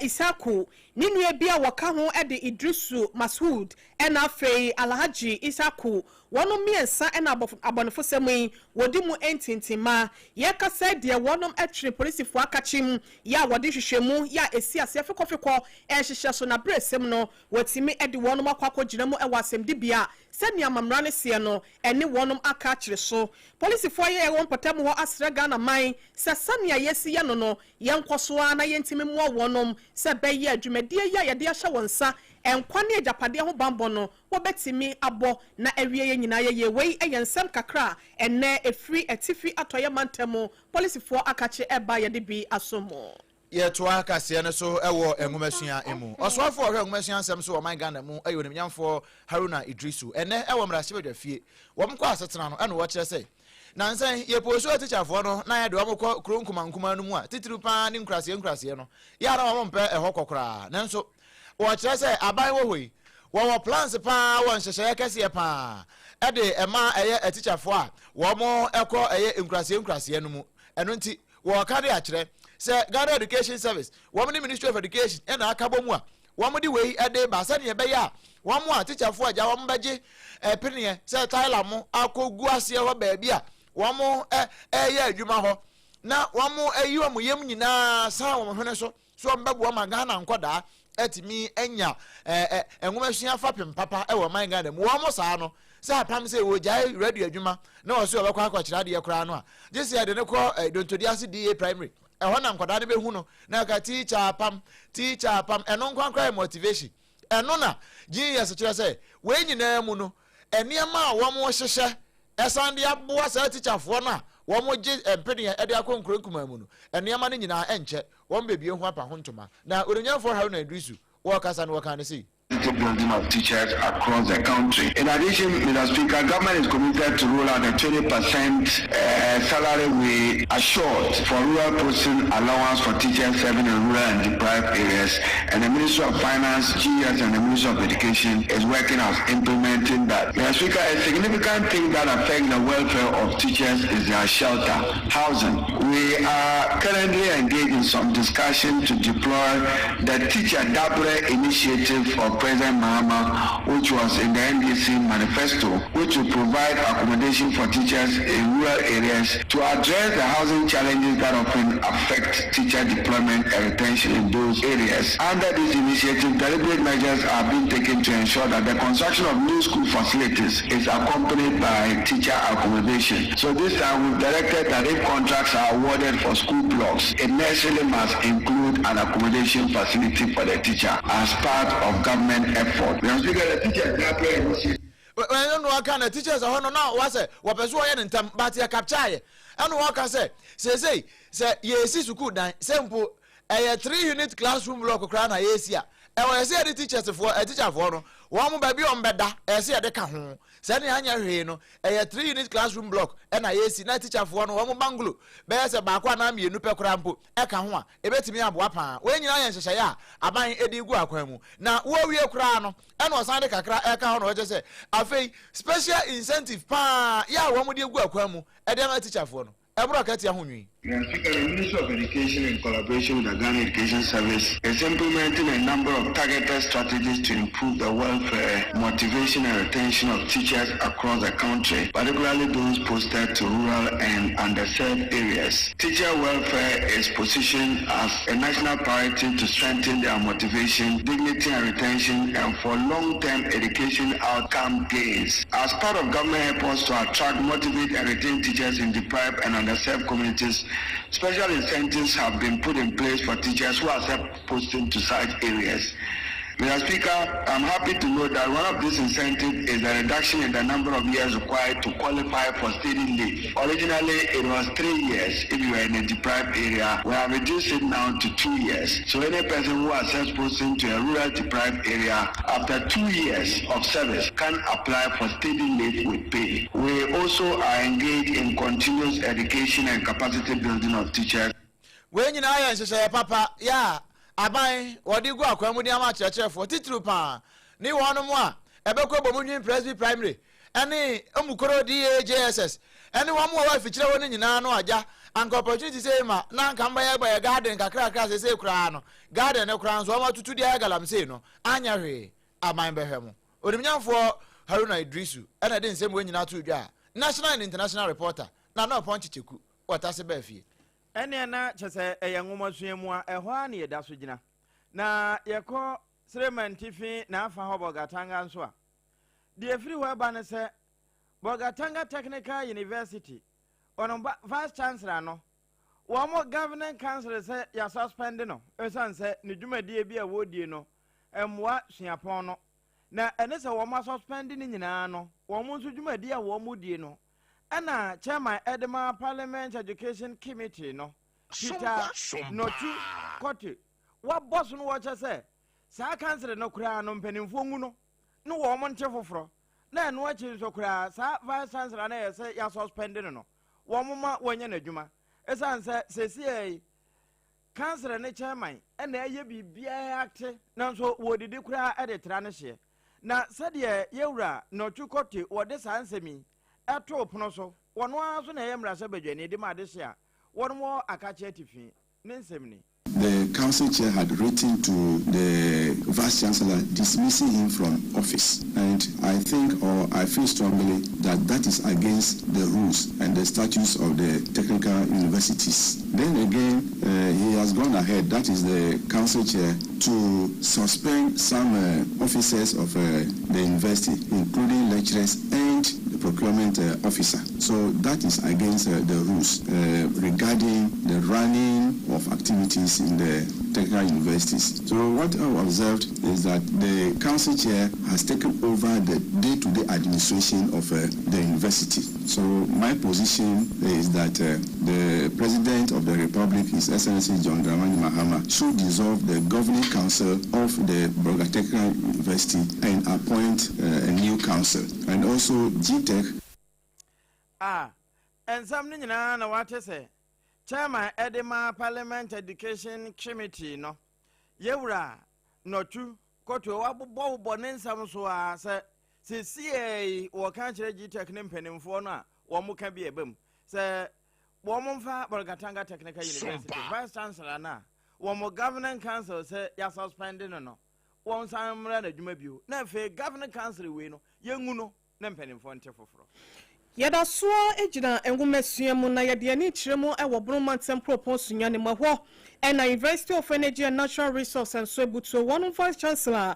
Isaku ninu ebi a wɔka ho ɛde Idrisu Masud ɛna afei Alhaji Isaku wɔnom miensa ɛna abɔnefo sɛm yi wɔdi mu entintima yɛka sɛ deɛ wɔnom ɛtwe polisifoɔ akachim ya wɔde hwehwɛ mu ya esi ase fikɔfikɔ ɛhyehyɛ so na bresem no wɔtimi ɛde wɔnom akɔ gyina mu ɛwɔ asɛmdibia sɛnea amamra ne seɛ no ɛne wɔnom aka akyere so polisifoɔ yɛ wɔn pɔtam hɔ asrɛ Ghana man sɛ sɛnea yɛsi yɛ no yɛnkɔ so na yɛntimi mu wɔnom sɛ bɛyɛ adwumadie yɛ yɛde ahyɛ wɔn nsa enkwa ne ajapadeɛ ho bambɔ no wɔbɛtimi abɔ na awie yɛ nyinaa yɛ wei ɛyɛ nsɛm kakra ɛnɛ efiri atifi atɔyɛ mantɛmo polisifoɔ akakye ɛba yɛde bi asomo yɛtoa kaseɛ no so ɛwɔ enwumasua emu ɔsoafo ɔhwɛ enwumasua nsɛm so wɔ man Ghana mu ɛyɛ onimnyamfo Haruna Idrisu ɛnɛ ɛwɔ mmarahyɛbadwa fie wɔn kɔ asetena no ɛna wɔkyerɛ sɛ nansan yɛpɔso atichafoɔ no na yɛde wɔn kɔ kuro nkuma no mu a titiri paa ne nkraseɛ no yɛara wɔn mpɛ ɛhɔ kɔkoraa nanso wɔkyerɛ sɛ aban wɔ hɔ yi wɔwɔ plans paa wɔn hyehyɛ kɛseɛ paa ɛde ɛma ɛyɛ atichafoɔ a wɔn ɛkɔ ɛyɛ nkraseɛ no mu ɛno nti wɔka de akyerɛ sɛ Ghana Education Service wɔn ne Ministry of Education ɛna aka bɔ mu a wɔn de wei ɛde ba sɛ ne yɛbɛyɛ a wɔn a atichafoɔ agya wɔn bɛgye ɛpiniɛ sɛ Tyler mo akɔ gu aseɛ hɔ baabi a wɔn ɛyɛ adwuma hɔ na wɔn ayi wɔn yam nyinaa saa wɔn hwene so wɔn bɛboa ma Ghana nkɔdaa etimi enya enwumasua fapem papa ewo man Ghana mu wo mo saa no se apam se wo jai radio adwuma na wo se obekwa akɔkyerɛ de kora no a jesi ade ne kɔ dontodi ase DA primary ɛhɔ na nkɔda ne behu no na ka teacher apam ɛno nkwankwa motivation ɛno na GS kyerɛ sɛ we nyinaa mu no eniema a wo mo hyehyɛ ɛsan de aboa saa teacherfoɔ no a wo mo gye empene ɛde akɔ nkronkuma mu no eniema ne nyinaa ɛnkyɛ wɔn bebie ho apa ho ntoma na oronyafo Haruna Idrisu wɔkasa no wɔka ne sei building of teachers across the country. In addition, Mr. Speaker, government is committed to roll out a 20% salary we assured for rural posting allowance for teachers serving in rural and deprived areas. And the Ministry of Finance, GS, and the Ministry of Education is working on implementing that. Mr. Speaker, a significant thing that affects the welfare of teachers is their shelter, housing. We are currently engaged in some discussion to deploy the Teacher DADWOA initiative of President Mahama, which was in the NDC manifesto, which will provide accommodation for teachers in rural areas to address the housing challenges that often affect teacher deployment and retention in those areas. Under this initiative, deliberate measures are being taken to ensure that the construction of new school facilities is accompanied by teacher accommodation. So this time we've directed that if contracts are awarded for school blocks, it necessarily must include an accommodation facility for the teacher as part of government effort. We are speaking of the teachers initiative. When no can the teachers are now was a wapeso and batia capture and walk say yes suku dan simple a 3-unit classroom block crown yesia and when I say the teachers for a teacher for no one baby on beda I say the kahon sending anya no a 3-unit classroom block and I see na teacher for no one banglo bears a bakwana mi nupe crampo eka e betimi aboapa when you ayan hyehyɛ a aban edi gu akwanu na wo wie kra no and was ande kakra eka ho no say afei special incentive pa ya wo mo de gu akwanu e dem teacher for no ebro katia ho nwi. Speaker, the Ministry of Education, in collaboration with the Ghana Education Service, is implementing a number of targeted strategies to improve the welfare, motivation, and retention of teachers across the country, particularly those posted to rural and underserved areas. Teacher welfare is positioned as a national priority to strengthen their motivation, dignity, and retention, and for long-term education outcome gains. As part of government efforts to attract, motivate, and retain teachers in deprived and underserved communities, special incentives have been put in place for teachers who accept posting to such areas. Mr. Speaker, I'm happy to note that one of these incentives is a reduction in the number of years required to qualify for study leave. Originally, it was 3 years if you were in a deprived area. We have reduced it now to 2 years. So any person who accepts posting to a rural deprived area after 2 years of service can apply for study leave with pay. We also are engaged in continuous education and capacity building of teachers. When you know, papa, yeah. Abai wodi gu akwamudi ama kyerɛkyerɛfo titiri pa ni wono mo a ebekọ bomunyin presby primary ene omukoro DAJSS ene wo mo wa fikyire wo nyina no agya an opportunity say ma na nka mba ya garden kakra say kura no garden ne kura nso ma tutu dia galamsey no anya hwe aman behwe mo onimnyamfo Haruna Idrisu ene de nsem wo nyina to dwa national and international reporter na no ponche cheku watase ba fie ene na chese eyanwoma suemu a ehwa na yeda so gina na yekọ Sremantifi na afa ho Bogatanga nso a de free wa ba ne se Bogatanga Technical University ono vice chancellor no wo mo governing council se ya suspend no esan se ne dwumadie bi a wodie no emwa suapon no na ene se wo mo suspend ni nyina no wo mo nso dwumadie a wo mo die no ana chairman Edema Parliament Education Committee no Peter Notu Kote wa boss no wo che sa council no kura no mpanimfo ngu no no wo mo nte foforo na eno achi so kura sa vice chancellor na yese ya suspend no wo mo ma wonye na dwuma esan se sesi council ne chairman na eye bibia akte na so wo didi kura editra ne hye na sede yewura Notu Kote wo de sansemi eto pono so wono aso na yemra se badwane de ma de hye a wono mo akache tifi ne nsemni. The council chair had written to the vice chancellor dismissing him from office, and I think, or I feel strongly, that that is against the rules and the statutes of the technical universities. Then again, he has gone ahead, that is the council chair, to suspend some officers of the university, including lecturers and the procurement officer. So that is against the rules regarding the running of activities in the technical universities. So what I observed is that the council chair has taken over the day-to-day administration of the university. So my position is that the President of the Republic, His Excellency John Dramani Mahama, should dissolve the governing council of the Bolga Technical University and appoint a new council. And also GTech. And some na what I say. Chairman Edema Parliament Education Committee no yewura Notu Kote wa bo bonensam so a se CA wo kan kire GTech ne mpanimfo no a wo mo ka bi ebam se wo mo mfa Bogatanga Technical University vice chancellor na wo mo governing council se ya suspend no wo nsamra na dwuma bio na fe governing council we no yengu no na mpanimfo nte foforo yada so ejina enwumasuamu na yade ani kiremu ewo Bromantam propose nyane mahwo and University of Energy and Natural Resource and Sobuto one vice chancellor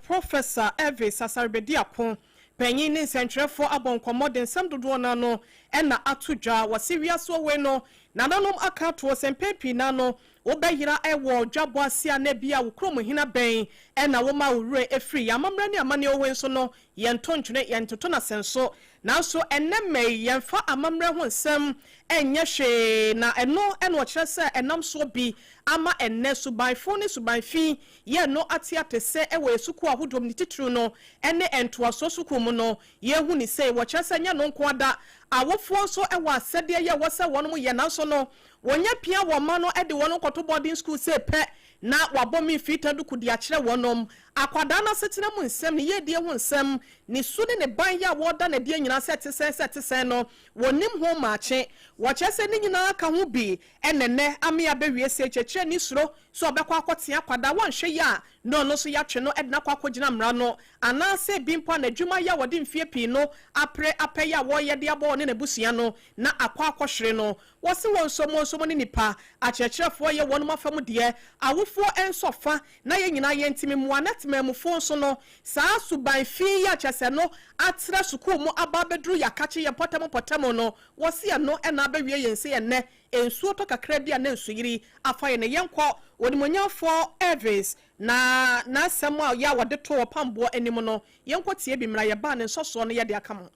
Professor Elvis Asarbediapon penyin ne sentrefo abon commodin sam dodo na no na atudwa wasiria so we no nananom akato sempepi na no obehira ewo dwabo asia na bia wokrom hina ben na wo ma wure efri amamra ne amane owen so no yento ntwene yentoto na senso nanso enemme yemfa amamra ho nsem enye hwe na eno kire se enam so bi ama enne suban fo ne suban fi ye no atiate se ewo esuku ahodom ni titru no ene entoa so suku mu no ye hu ni se wo kire se nya no nko ada awofo so ewo asede ye wo se wono ye nanso no wonya pia wo ma no de wono koto boarding school se pe na wabomi fita duku di akire wonom akwada na setena mu nsem ne yedie ho nsem ne su ne ban ya woda na die nyina setesen no wonim ho maache wo chese ne nyina ka ho bi enene ame abewie se chechire ni suro so obekwa akote akwada wonhwe ya no so ya twe no edna kwa akogina mra no ana se bimpo na adwuma ya wode mfie pi no apre ya wo ye de abo ne nebusua no na akwa akohwere no wo se won somo ne nipa achechirefo ye wonum afam de awofo ensofa na ye nyina ye ntimi mu anatmemufo so no saa suban fi ya chese no atra suku mu ababedru yakache ye potem no wo se no na abewie yense ye ne ensuo to kakra bia na ensuyiri afa ye ne yenko wonimonyafo Elvis na samuel ya wode to opambo anim no yenko tie bi mra ye ba ne nsoso no ye de aka mo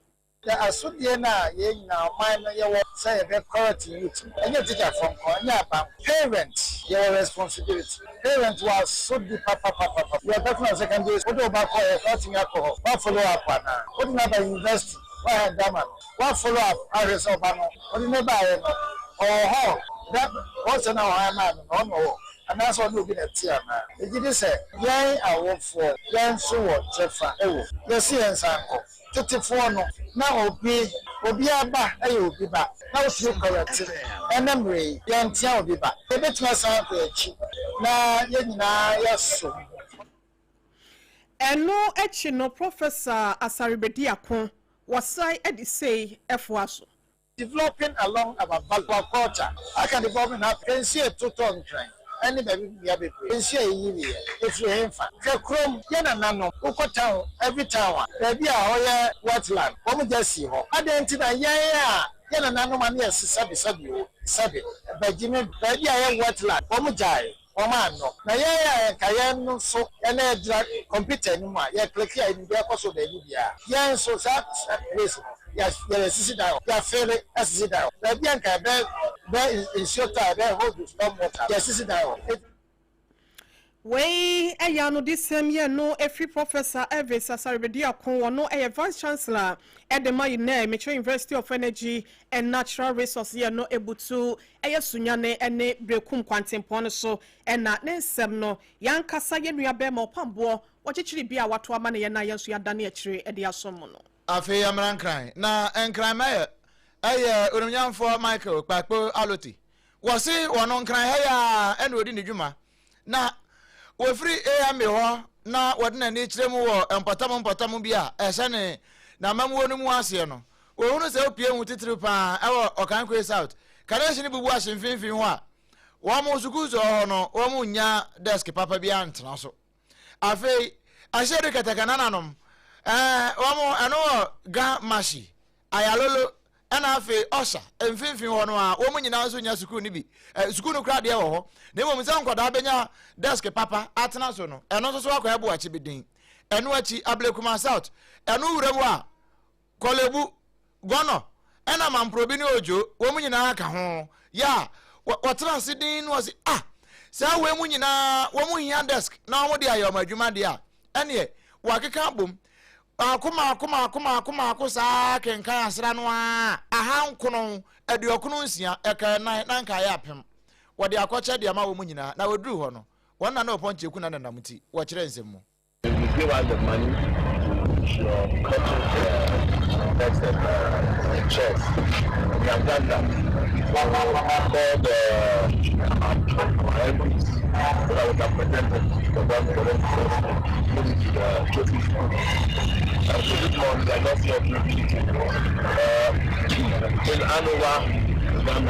the asudie na ye nyina man no ye wo say be quality youth any teacher from APAM parents your responsibility parents was so the papa you are talking about secondary school what about cutting alcohol what follow up na what na university what dama what follow up ares obano what na ba no that what's now man no and that's what we've been at here. It did say, Yay, I work for Yan Suwa, Jeffa, you see, and Sanko. 34 no now obi aba ayo obi ba na o si correct enemre yantia obi ba e betuma san ko echi na ye nyina yaso eno echi no Professor Asare Bediako wasai edi say efwaso developing along our culture. I can develop in that pension to turn train. Any baby be a baby. Pension if you ain't fat. Chrome, Yana Nano, Uko town, every town. Baby, a wetland. Woman just see her. I didn't think yeah. Yana Nano man, yes, Sabi. By Jimmy, baby, I wetland. Woman jai. Woman, no. Now, yeah, Kayan, so, and I drag computer anymore. Yeah, click here in the episode, baby. Yeah, so that's reason. Yes, sit down. You are failing. Sit down. The Bianca, there is your time. There, hold you stop water. Yes, sit down. Way a yano this same year no every Professor Elvis Asare Bediako no a Vice Chancellor at the Mayune Metro University of Energy and Natural Resources here no able to a sunyane and ne brekum quantum ponoso and not nesem no yan kasa yenua bemo pambo what actually be a watu amane yana yansu ya dani achiri edi asomono. Afi yamran kran na enkran maye urumyamfo Michael Kpakpo Aloti wasi wono nkran heya ene odi nedwuma na wofri am ho na wodena ne kiremu wo empatam bia ehye na mamwo no mu ase no ohunu se opie hu titiri pa ewo Okankwe South kanehye ne bubu ahye mfimfin ho a wo mo sukuzo ho no wo mo nya desk papa bia ntena so afi ahye de katakana nom wamo ano ga mashi ayalolo ana afi osha emfimfin ho no a wo mu nyina so nya sukuu ni bi sukuu no kra de wo ho na mo mza nkoda benya desk papa atena so no eno so akwa ebo achi bidin eno achi Ablekuma South eno wuramu a kolebu gono ena mamprobi ni ojo wo mu nyina aka ho ya watena sidin no si sa we mu nyina wo mu hia desk na wo de ayo madwuma de a ene wakeka bom akuma kusa kenkan asra no a ahankono aduokono nsia eka nan ka ya apem wode akoche de ama wo munyina na woduru ho no wonna na oponche ku na namuti wo kire nsemu give us the money your next chess we have done that called so that we can present the government to the trophy. So this month they are not here in ADWOA and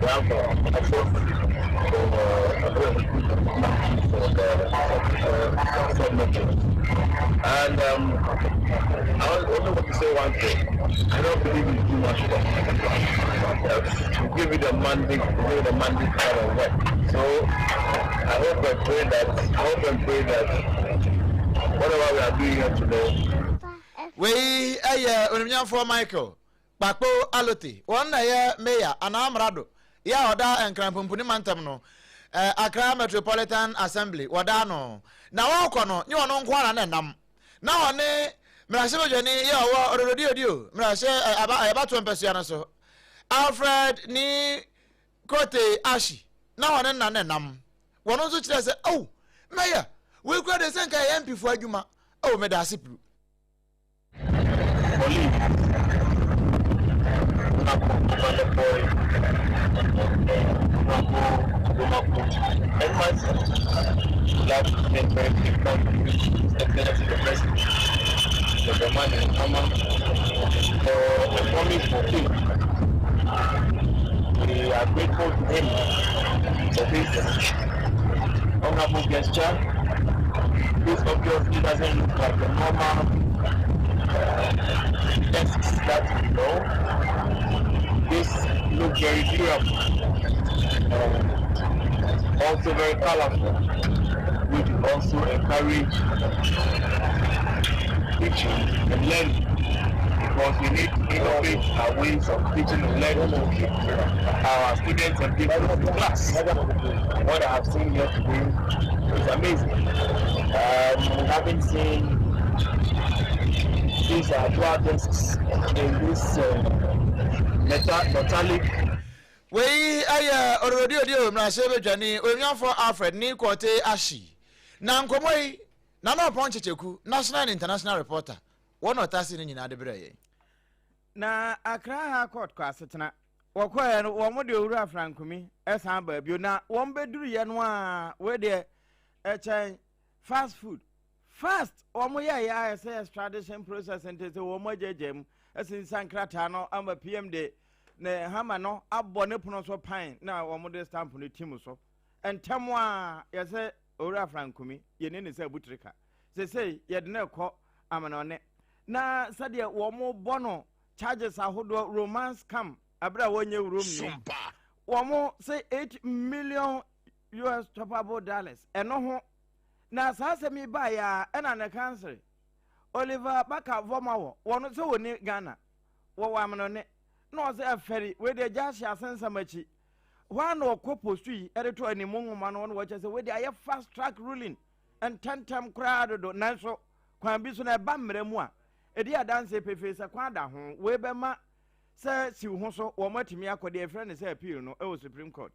we have a trophy and I only want to say one thing. I don't believe in too much to give you the mandate, kind of work. So I hope and pray that whatever we are doing here today. We unimnyamfo Michael Kpakpo Aloti wonna ye mayor anamrado ya oda enkrampuni mantam no Accra Metropolitan Assembly wada no na wonko no nye wono nkwana na nam na one mrahye bojani ye owo ododio mrahye abato mpesua no so Alfred ni Kote Ashi na one na nam wono so kire se mayor we kura de senka MP fu adwuma me da asipru the money for promise for him. We are grateful to him for this honorable gesture. This obviously doesn't look like the normal tests that we know. This looks very durable, also very colorful, which also encourage teaching and learning, because we need to innovate our ways of teaching and learning to keep our students and people in the class. What I have seen here today is amazing. We haven't seen these ADWOA desks in this metallic we aya orodio na sebe dwane onyanfo Alfred ni kote ashi na nkomoi na no pon checheku national and international reporter one otasi ni nyina de breye na Accra High Court kwa setena wakoye no wo de owura Frankumi esan ba bio na wo beduru ye no a we de echen fast food fast wo ya say extradition process ente se wo jejem esin sankrata no amba PM de ne hama no abɔ ne pono so pan na wo de stamp no tim so entem a ye se owura Frankumi ye ne se abutrika se ye de na kɔ amana ne na sade wo bɔ charges ahodo romance scam abra wonye room wo say $8 million dollars eno ho na saase mi ba ya ena ne cancer Oliver Baka Vomawo wono se woni Ghana wo amano ne no se aferi we de jashi asensamachi one okopostu yi ereto animu nwoma no wo che se we de aye fast track ruling and 10 crowd do nanso kwan bi so na ba mremu a edi adanse pefesa kwa da ho we be ma se si ho so wo matimi akode e friend se appeal no e Supreme Court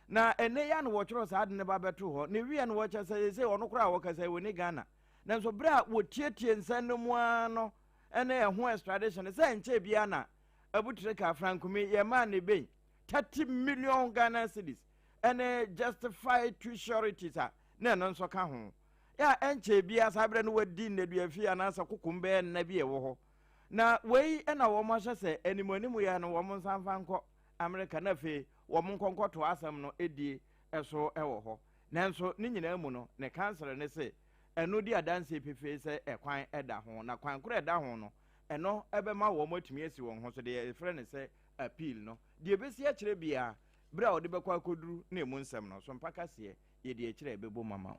na ene ya no wo choro sa ade ne ba beto ho ne wi no wo che se ono kura wo kasa we ni Ghana na so bra wo tietie nsan no mu ano ene e ho extradition se nche bia na abutreka Frankumi ye ma ne be 30 million Ghana cedis ene justified two sureties na no nso ka ho ya enche bia sabre no wadi na duafi anasa kokumbe na bia wo ho na wei ena wo mo hye animonimu ya no wo mo sanfa nko America na fe wo mo nkonkoto asem no edie eso ewo ho nanso ni nyina mu no ne cancer ne se eno di adanse pefe se ekwan eda ho na kwan kura eda ho no eno ebe ma wo mo tumi esi won ho so de friend se appeal no de besi a kire bia bra wo de bekwa koduru na emu nsem no so mpaka se ye de kire ebebo mama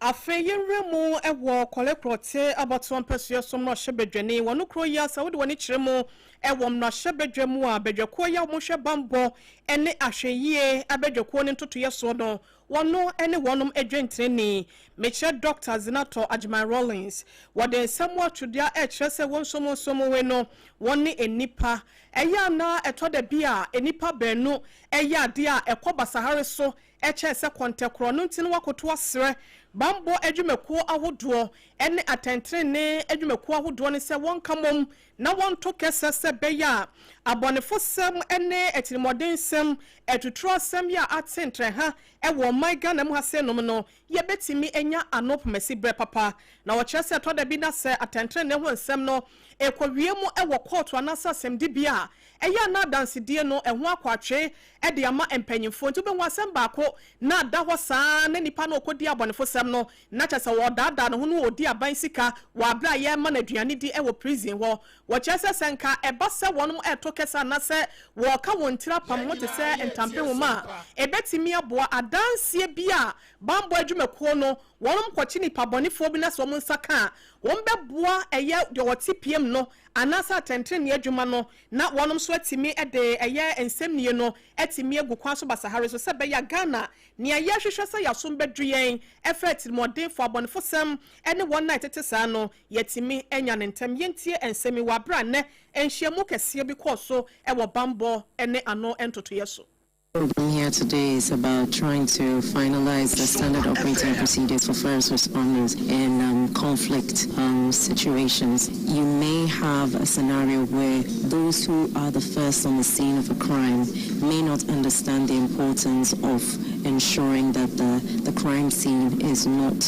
afeyeremu ewo kolekrote abato mpesua som no hyebedwane wono kro ya sa wode woni kiremu ewo no hyebedwemu a bedwako ya mo hwe bambo ene ahweyie abedwako ne ntotoye so no wono ene wonom adwentreni meche Dr. Zinato Ajman Rollins wode samwa tudia echese wonsomo we no woni enipa eya na etoda bia enipa benu eya de a ekoba sahare so echese kontekro no ntini wakoto asre bambo adwumekuo ahodo ene atentrene adwumekuo ahodo ne se won kamom na won to kesese beya abonefosem ene etinimodensem etutrosem ya atentre ha ewo my Ghana mu hase nom no ye betimi enya anop mesi bre papa na wo kyerese to da bi na se atentrene ho nsem no ekowiemu ewo court anasa sem di bia eya na dance die no eho akwatwe e de ama empanyimfo nti be ho asem baako na da ho saa na nipa na okodi abonefosem no na kyerese wo dada no ho no odi aban sika wa bra ye ma na aduane di ewo prison wo kyerese senka eba se wonom eto kesa na se wo ka wontira pam mo te se entampe wo ma ebetimi aboa adanse bia bambo adwumekuo no wonom kwachi nipa bonefo bi na so mo nsaka wombeboa eye de woti PM no anasa atentrene adwuma no na wonom so atimi ede eye ensem no atimi agukwa so basahare so se be ya Ghana ne eye hwehwe se ya so mbedruyen effect modern for abonefosem ene one night tetesa no yatimi enya ne ntem yentie ensemi wa bra ne enhyiamu kese bi kɔ so ewo bambo ene ano entoto yeso. The program here today is about trying to finalize the standard operating procedures for first responders in conflict situations. You may have a scenario where those who are the first on the scene of a crime may not understand the importance of ensuring that the crime scene is not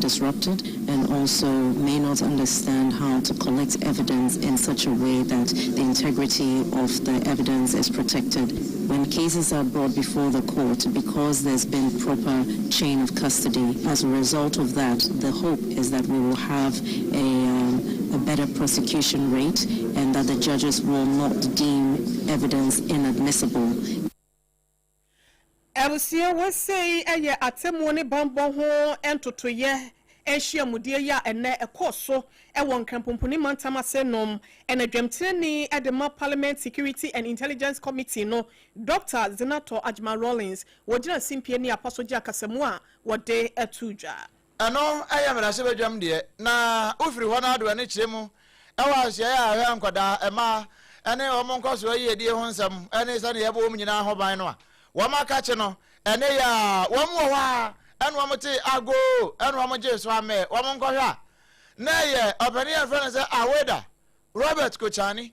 disrupted, and also may not understand how to collect evidence in such a way that the integrity of the evidence is protected. When cases are brought before the court, because there's been proper chain of custody, as a result of that, the hope is that we will have a better prosecution rate and that the judges will not deem evidence inadmissible. Ebusia we say eye atemu ne bambo ho entotoye ehia mudie ya ene ekoso ewon krampomponi mantama senom ene dwemtreni edema Parliament Security and Intelligence Committee no Dr. Zinato Ajman Rollins wojina simpie ni apasoja kasemu a wode etuja ano aya mena se bedwam de na ofiri ho na ado ne kiremu ewa ahia ya ahia nkwada ema ene omonko so ye die ho nsam ene sane ye bo nyina ho ban no a wo makache no ene ya wo mo wa ene wo mte ago ene wo mo je so ame wo monko hwa na ye obani e friend say aweda Robert Kochani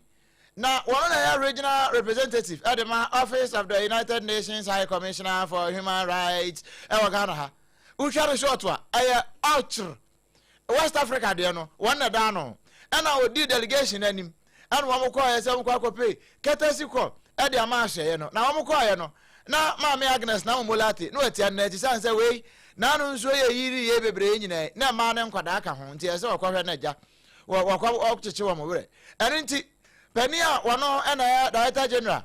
na one of the regional representative at the office of the United Nations High Commissioner for Human Rights Ghana Ucharo Shotwa aya outre West Africa there no one da no and I would do delegation anim and one mo call say mo kwa pay courtesy call e dey ma hye no na mo call ye no na Mama Agnes na mo lati no ati na ti san say we na no nso ye yiri ye bebre nyina na ma ne nkwada aka ho nti say okwa hwe na ja wakwa okyeche wo mo were enti Penia wano ena Director General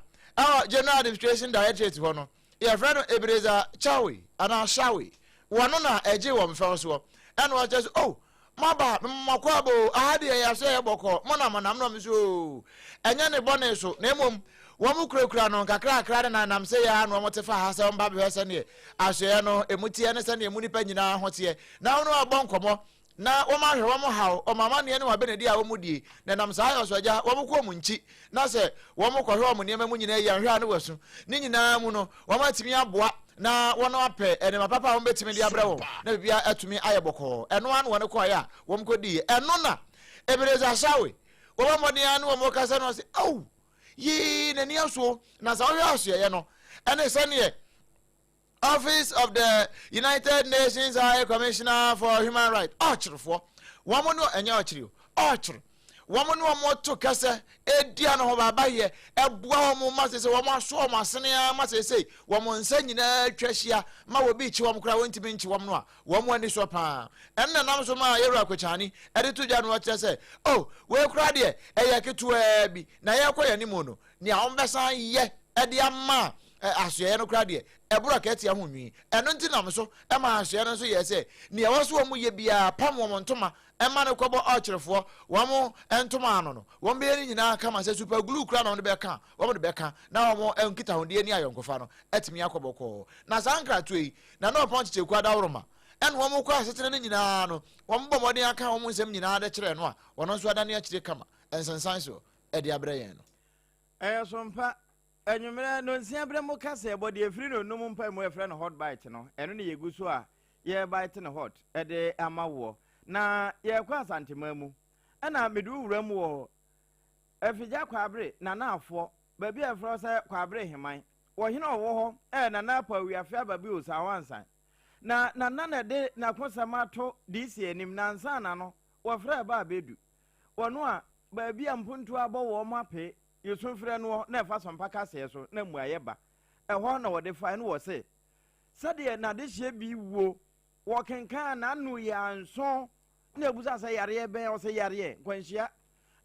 General Administration Directorate hono your friend Ebreza Chawi ana Shawi wano na eje wo mfa so and was just maba makwabo ahade ya so yeboko mona no so enya ne bone so na emom wo mu kurakura no kakra na nam se ya no motefa ha se mba be se ne ahye no emutie ne se ne emunipa nyina hote na wono abonkomo na wo ma hwe wo mo hawo o mama ne ne wa benedi a wo mu die na nam sa ayo so agya wo mo ko mu nchi na se wo mo ko hwe wo mo ne mu nyina ya hwe ane wasu ni nyina mu no wo ma timi aboa na wo no apɛ ene ma papa wo betimi de abrɛ wo na bibia atumi ayebɔkɔ eno anu wo ne ko ya wo mo ko die eno na Ebereza Shawe wo mo de anu wo mo kasa no se yi na ni aso na sa wo hwe aso ye no ene se ne Office of the United Nations High Commissioner for Human Rights. Archerfo. Woman no enya archery. Archer. Woman no mo to kase edia no baba ye eboa mo ma se wo mo aso mo asene ma se wo mo nsa nyina twahia ma wo bi chi wo mo kra won timi nchi wo mo a wo mo ani so pa enna nam so ma yewra Kochani ede to gya no wa kire se we kra de eye ketu bi na ye koye ni mo no ni a on besa ye ede ama asye no kra de ebura ka etia ho nwi eno nti nam so e ma asye no so ye se ni e waso mu ye bia pam wo ntoma e ma ne kobo archerfo wo mo entoma ano no wo be ni nyina ka ma se super glue kra no be ka wo mo de be ka na wo mo enkita ho de ni ayonkofa no etimi akoboko na sankra to yi na no ponche che kwa da woroma en wo mo kwa asetene ni nyina no wo mo bomode aka wo mo nsem nyina da kire no a wo no so ada ne akire kama ensensan so e de abre yen no sompa Enyumere no nsiabre mo kase ebode efiri no num mpa mo efre no hot bite no eno ne yegu so a ye bite no hot e de amawo na ye kwa asantema mu na medu wuram wo afija kwabre na afo ba bi efro se kwabre heman wo hina wo ho na apa wiafe ababi o sa wansan na na de na kosama to disi enim na nsa na no wo fre ba bedu wono a ba bi ampuntu abo wo mape Yusu frɛ no na fa sompa kase so na muaye ba ɛhɔ na wɔde fa no wɔ se sɛdeɛ na de hye bi wo wɔkenkan na anu ya nso na ebusa sɛ yare bɛn ɔsɛ yare kwanhyia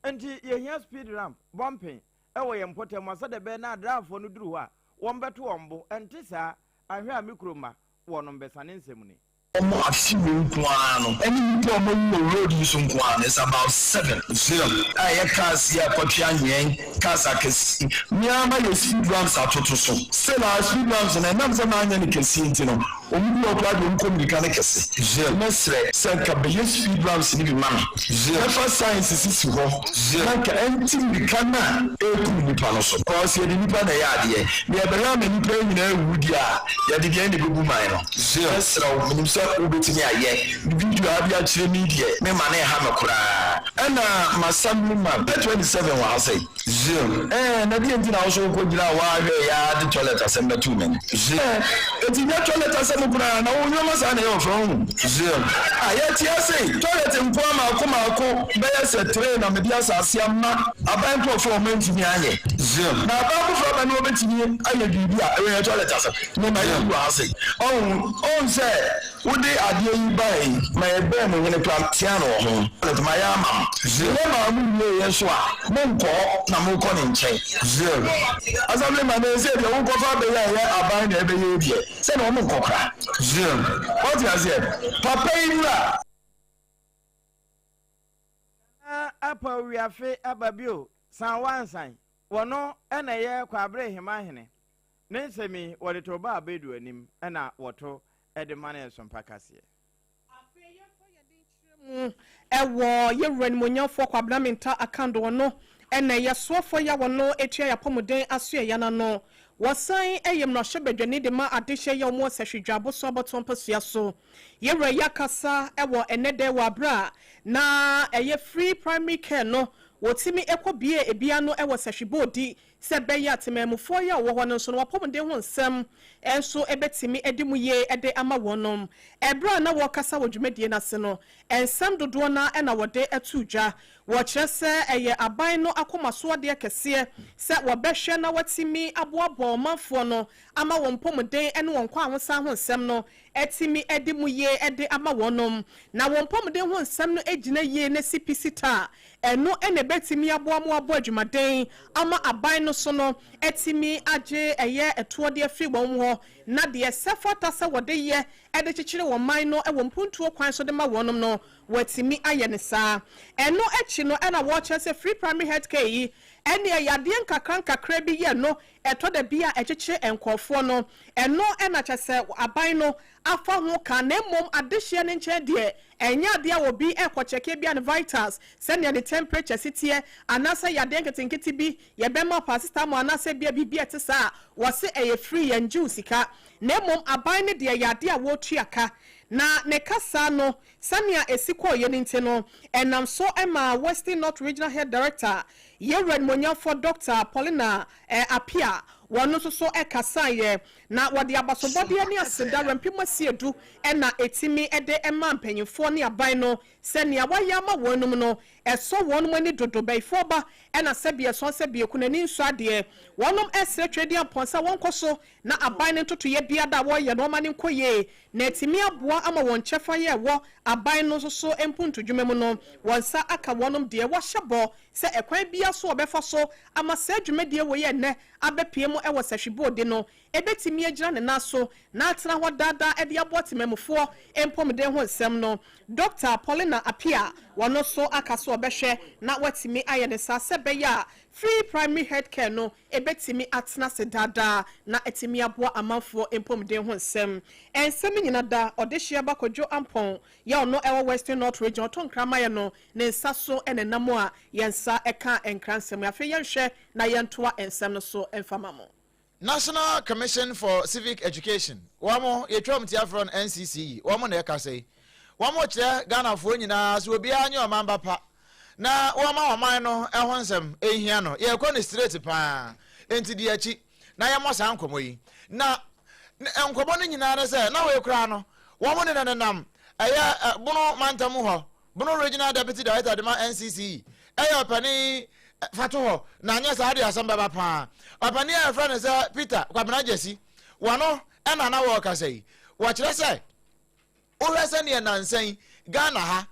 enti yehia speed ramp bumping ɛwɔ yɛ mpotem asɛ de bɛn na adrafo no duru hɔ a wɔn bɛto wɔn bo enti saa ahwɛ a mikroma wɔnom bɛsane nsɛm ni Omo afimi nkwano eni nipa omo wo road use nkwano is about 7 aye cars ya kwatwa nyen cars akesi miama ye speed ramps atoto so still our speed ramps na nam za manya ni kesi ntino omu wo kwa do nkomika ne kesi mesre senka be speed ramps ni bi mama never science sisi ho nanka enti bikana eku nipa no so cause ye nipa na ya ade ye be bela ma nipa nyina ewudi a ya de gen de gugu man no mesre o ubetini aye video abia chire media me ma na ha mekura na masam ma 27 wa say na bi enti na so ko gira wa hwe ya de toilet asem tu men enti na toilet asem kura na wo nyoma sa na yo from ya ti ase toilet mpo ma ko be ya se train na me dia sa ase amma aban performance ni anye na aban performance no betini aye bibia e toilet asem no ma yo ase on say Udi adie yi bai ma ebe mo ngene plantiano ho let ma ya ma ma mu ye so a mo nko na mo ko ni nchen azamle ma na se de won ko fa be ya aban na ebe ye bie se na mo nko kra what you say papa ira apa wiafe ababio san wansan wono na ye kwabre hema hene ne nsemi wode to ba abedu anim na woto edemane SOMPA kase ewo yewren monyafo kwablamenta akando no ena yasofo ya wono etua ya pomoden aso ya na no wasan eyem no hyebedwani de ma adehye ya omo sehwedwabo so aboton pasua so yewra yakasa ewo enede wa bra na eye free primary care no wotimi ekobie ebia no ewo sehwebodi se beya tememufo ya wo hono so no wapomden ho nsem enso ebetimi edimu ye ede ama wonom ebra na wokasa wodwumedie na se no ensem dodo na ena wode etudwa wo kyerese eye aban no akomaso de kese se wobehwe na watimi aboabo manfo no ama wompomden ene wonkwa ahosa ho nsem no etimi edimu ye ede ama wonom na wompomden ho nsem no egina ye na CPC ta eno ene betimi aboamo abo adwumaden ama aban no so no etimi age eye eto de afri won ho na de sefata se wode ye ede chichire won man no e won puntuo kwan so de ma wonom no watimi aye ne saa eno echi no ena wo chese free primary health care yi ene yade nkakra bi ye no eto de bia echichire enkofo no eno ena chese aban no afa ho ka na mom adehye ne nche de enya de a obi ekocheke bia ne vitals send the temperature sitie anasa yade nketenketi bi ye bema paracetamol anasa bia bibia te saa wose eye free and juice ka na mom aban ne de yade a wo tuaka na ne kasa no sania esiko ye nti no enam so ema Western North Regional Health Director ye red monya for Dr. Paulina Apia wonu so ekasa ye na wode abasobode ani aseda rampima siedu ena etimi ede ema mpanyimfo ne aban no sania waya ma wonum no eso wonum ani dodo beifo ba ena sebie so sebie kunani nso ade wonum esre twedi aponsa wonkoso na aban ne toto ye bia da wo ye no ma ne nkoye na etimi aboa ama won chefa ye wo aban no so empuntu dwumemu no wonsa aka wonum de wo hyebo se ekwan bia so obefa so ama se dwumedie wo ye ne abepie mu ewo sehwebode no ebetimi agira ne naso na atena ho dada ede abotememfo empomden ho nsem no Dr. Paulina Apia wono so akaso obehwe na watimi aye ne sa sebeya free primary health care no ebetimi atena se dada na etimi aboa amanfo empomden ho nsem ensem nyina da odehia bakojo ampon ya ono ewo Western North Region tonkrama ye no ne nsaso enenamo a yensa eka enkransem afi yenhwe na yentoa ensem no so enfamamo National Commission for Civic Education wamo yetwam tiafron NCCE wamo na yakasei wamo kire Ghana fo nyina so obi anyo mamba pa na wama waman no ehwo nsem ehia no ye ko ni straight pa enti di achi na ye mo san komo yi na enkobo no nyina na se na we kura no wamo ne nanam aya bono mantam ho bono regional deputy director de ma NCCE aya pani fatu ho na anya sa ade asamba ba pa opani a friend say Peter kwabena jesi wano ena na wo kasei wo kire say o hwese ne nansan Ghana ha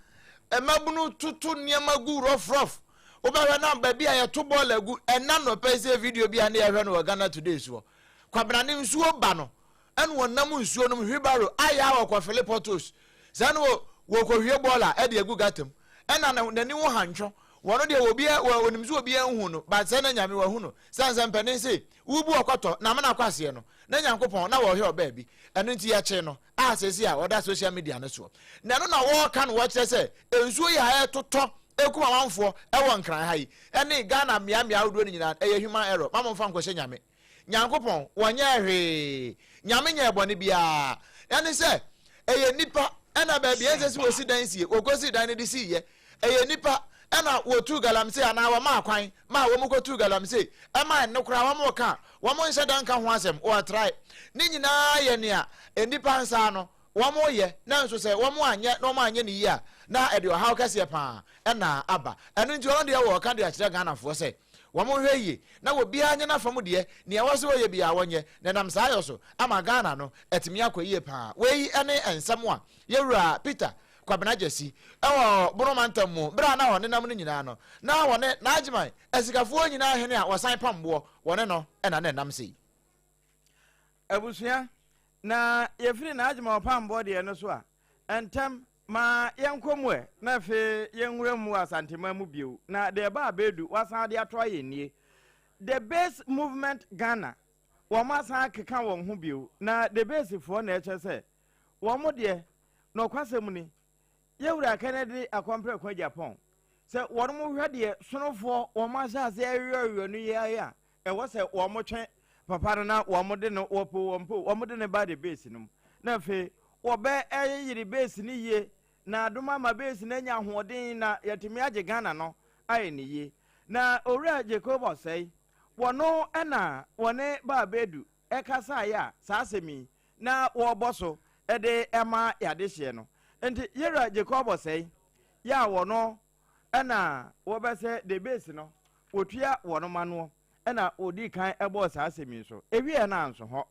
emabunu tutu niamagu rough o ba hwe na ba bia ye to ball agu ena no pese video bia na ye hwe no Ghana today so kwabena ne nsuo ba no en wonam nsuo no hwibaro aya wo kwa Philippotos zanu wo ko hwe bola e de agu gatem ena na ni wo hancho wono de obia wonimzu obia hu no ba se na nyame wa hu no sansa mpane se wubu okoto na me na kwase no na nyankopon na wo hwe oba bi eno nti ya che no asesi a oda social media no so na no na wo kan wo kire se ensuo ya etoto ekuma manfo e won kran hai ene Ghana mia odo ni nyina e human error mama mfa nkwose nyame nyankopon wonye hwe nyame nya ebone bia ene se eye nipa ena ba bia ensesi wo si dan sie okosi dan ne di si ye eye nipa ena wo tu galamse ana wa ma kwan ma wo mu ko tu galamse e ma ne kura wa mo ka wa mo nse dan ka ho asem o try ni nyina ye ne a enipa nsa no wa mo ye na nso se wa mo anye no mo anye ni yi a na e de ha kase pa ena aba eno nti on de wo ka de a kire Ghana fo se wa mo hwe yi na wo bia anye na fam de ne e wo se wo ye bia wonye ne nam sa ayo so ama Ghana no etimi akoyi pa we ene ensem a yewura Peter kwabena jesi ewo bromantam mu bra na wone nam no nyina no na wone na agiman esikafo nyina hene a wosan pambo wone no ena na nam sei abusua na yefiri na agiman pambo de no so a entem ma yenkomwe na fe yenwura mu asantema mu bio na de ba abedu wasan de ato ayenie the base movement Ghana wo masan keka won ho bio na the base fo na eche se wo mo de no kwasem ni yewura Kennedy akompre kwa Japan sɛ wɔn mo hwɛ deɛ sonofoɔ wɔn asase awiawiwa no yɛ ayɛ a ɛwɔ sɛ wɔn mo twɛn papa no na wɔn de no wɔn de ne ba de base no mu na afei wɔbɛ ɛyiri base no yie na adom ama base no anya ahoɔden na yɛtumi agye Ghana no ayɛ ne yie na owura Jacob ɔsɛe wɔno ɛna wɔne baabedu ɛkasa ayɛ a saa asɛm yi na wɔbɔ so ɛde ɛma yɛadehyeɛ no nti yɛwura Jacob ɔsɛe yɛ a wɔno ɛna wɔbɛsɛ de base no wɔtua wɔno ma noɔ ɛna odi kan ɛbɔ saa asɛm yi so ewie na nso hɔ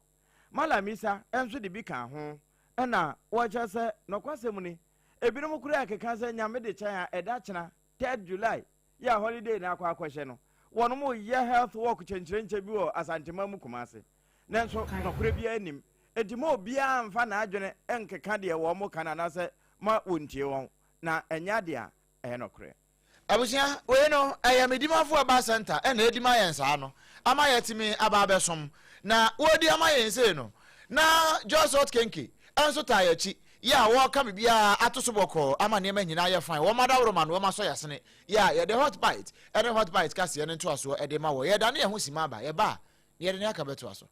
malamisa ɛnso de bi kan ho ɛna wɔkyɛ sɛ nɔkwasɛm ni ebinom kura akeka sɛ nyame de kyɛn a ɛda kyena 3 July yɛ holiday na akɔ akɔhyɛ no wɔn mo yɛ health work kyɛnkyerɛnkyɛ bi wɔ asantema mu Kumase nanso nɔkora bi anim enti ma obiara mfa n'adwene ɛnkeka deɛ wɔn mo kan anasɛ ma wɔntie wɔn na ɛnya deɛ a ɛyɛ nɔkora abusua we no medimafo aba center ɛna edima yɛn saa no ama yɛtimi aba abɛsom na wodi ama yɛn sei no na Joseph Kenke ɛnso ta yɛchi ya wɔka bibia atoso bɔkɔ ama nneɛma nyinaa yɛ fine wɔn adaworo ma no wɔn asɔ yɛsene ya yɛde hot bite ɛne hot bite kase ɛne nto aso ɛde ma wɔ yɛda ne yɛn ho sima aba yɛba yɛde ne aka bɛto aso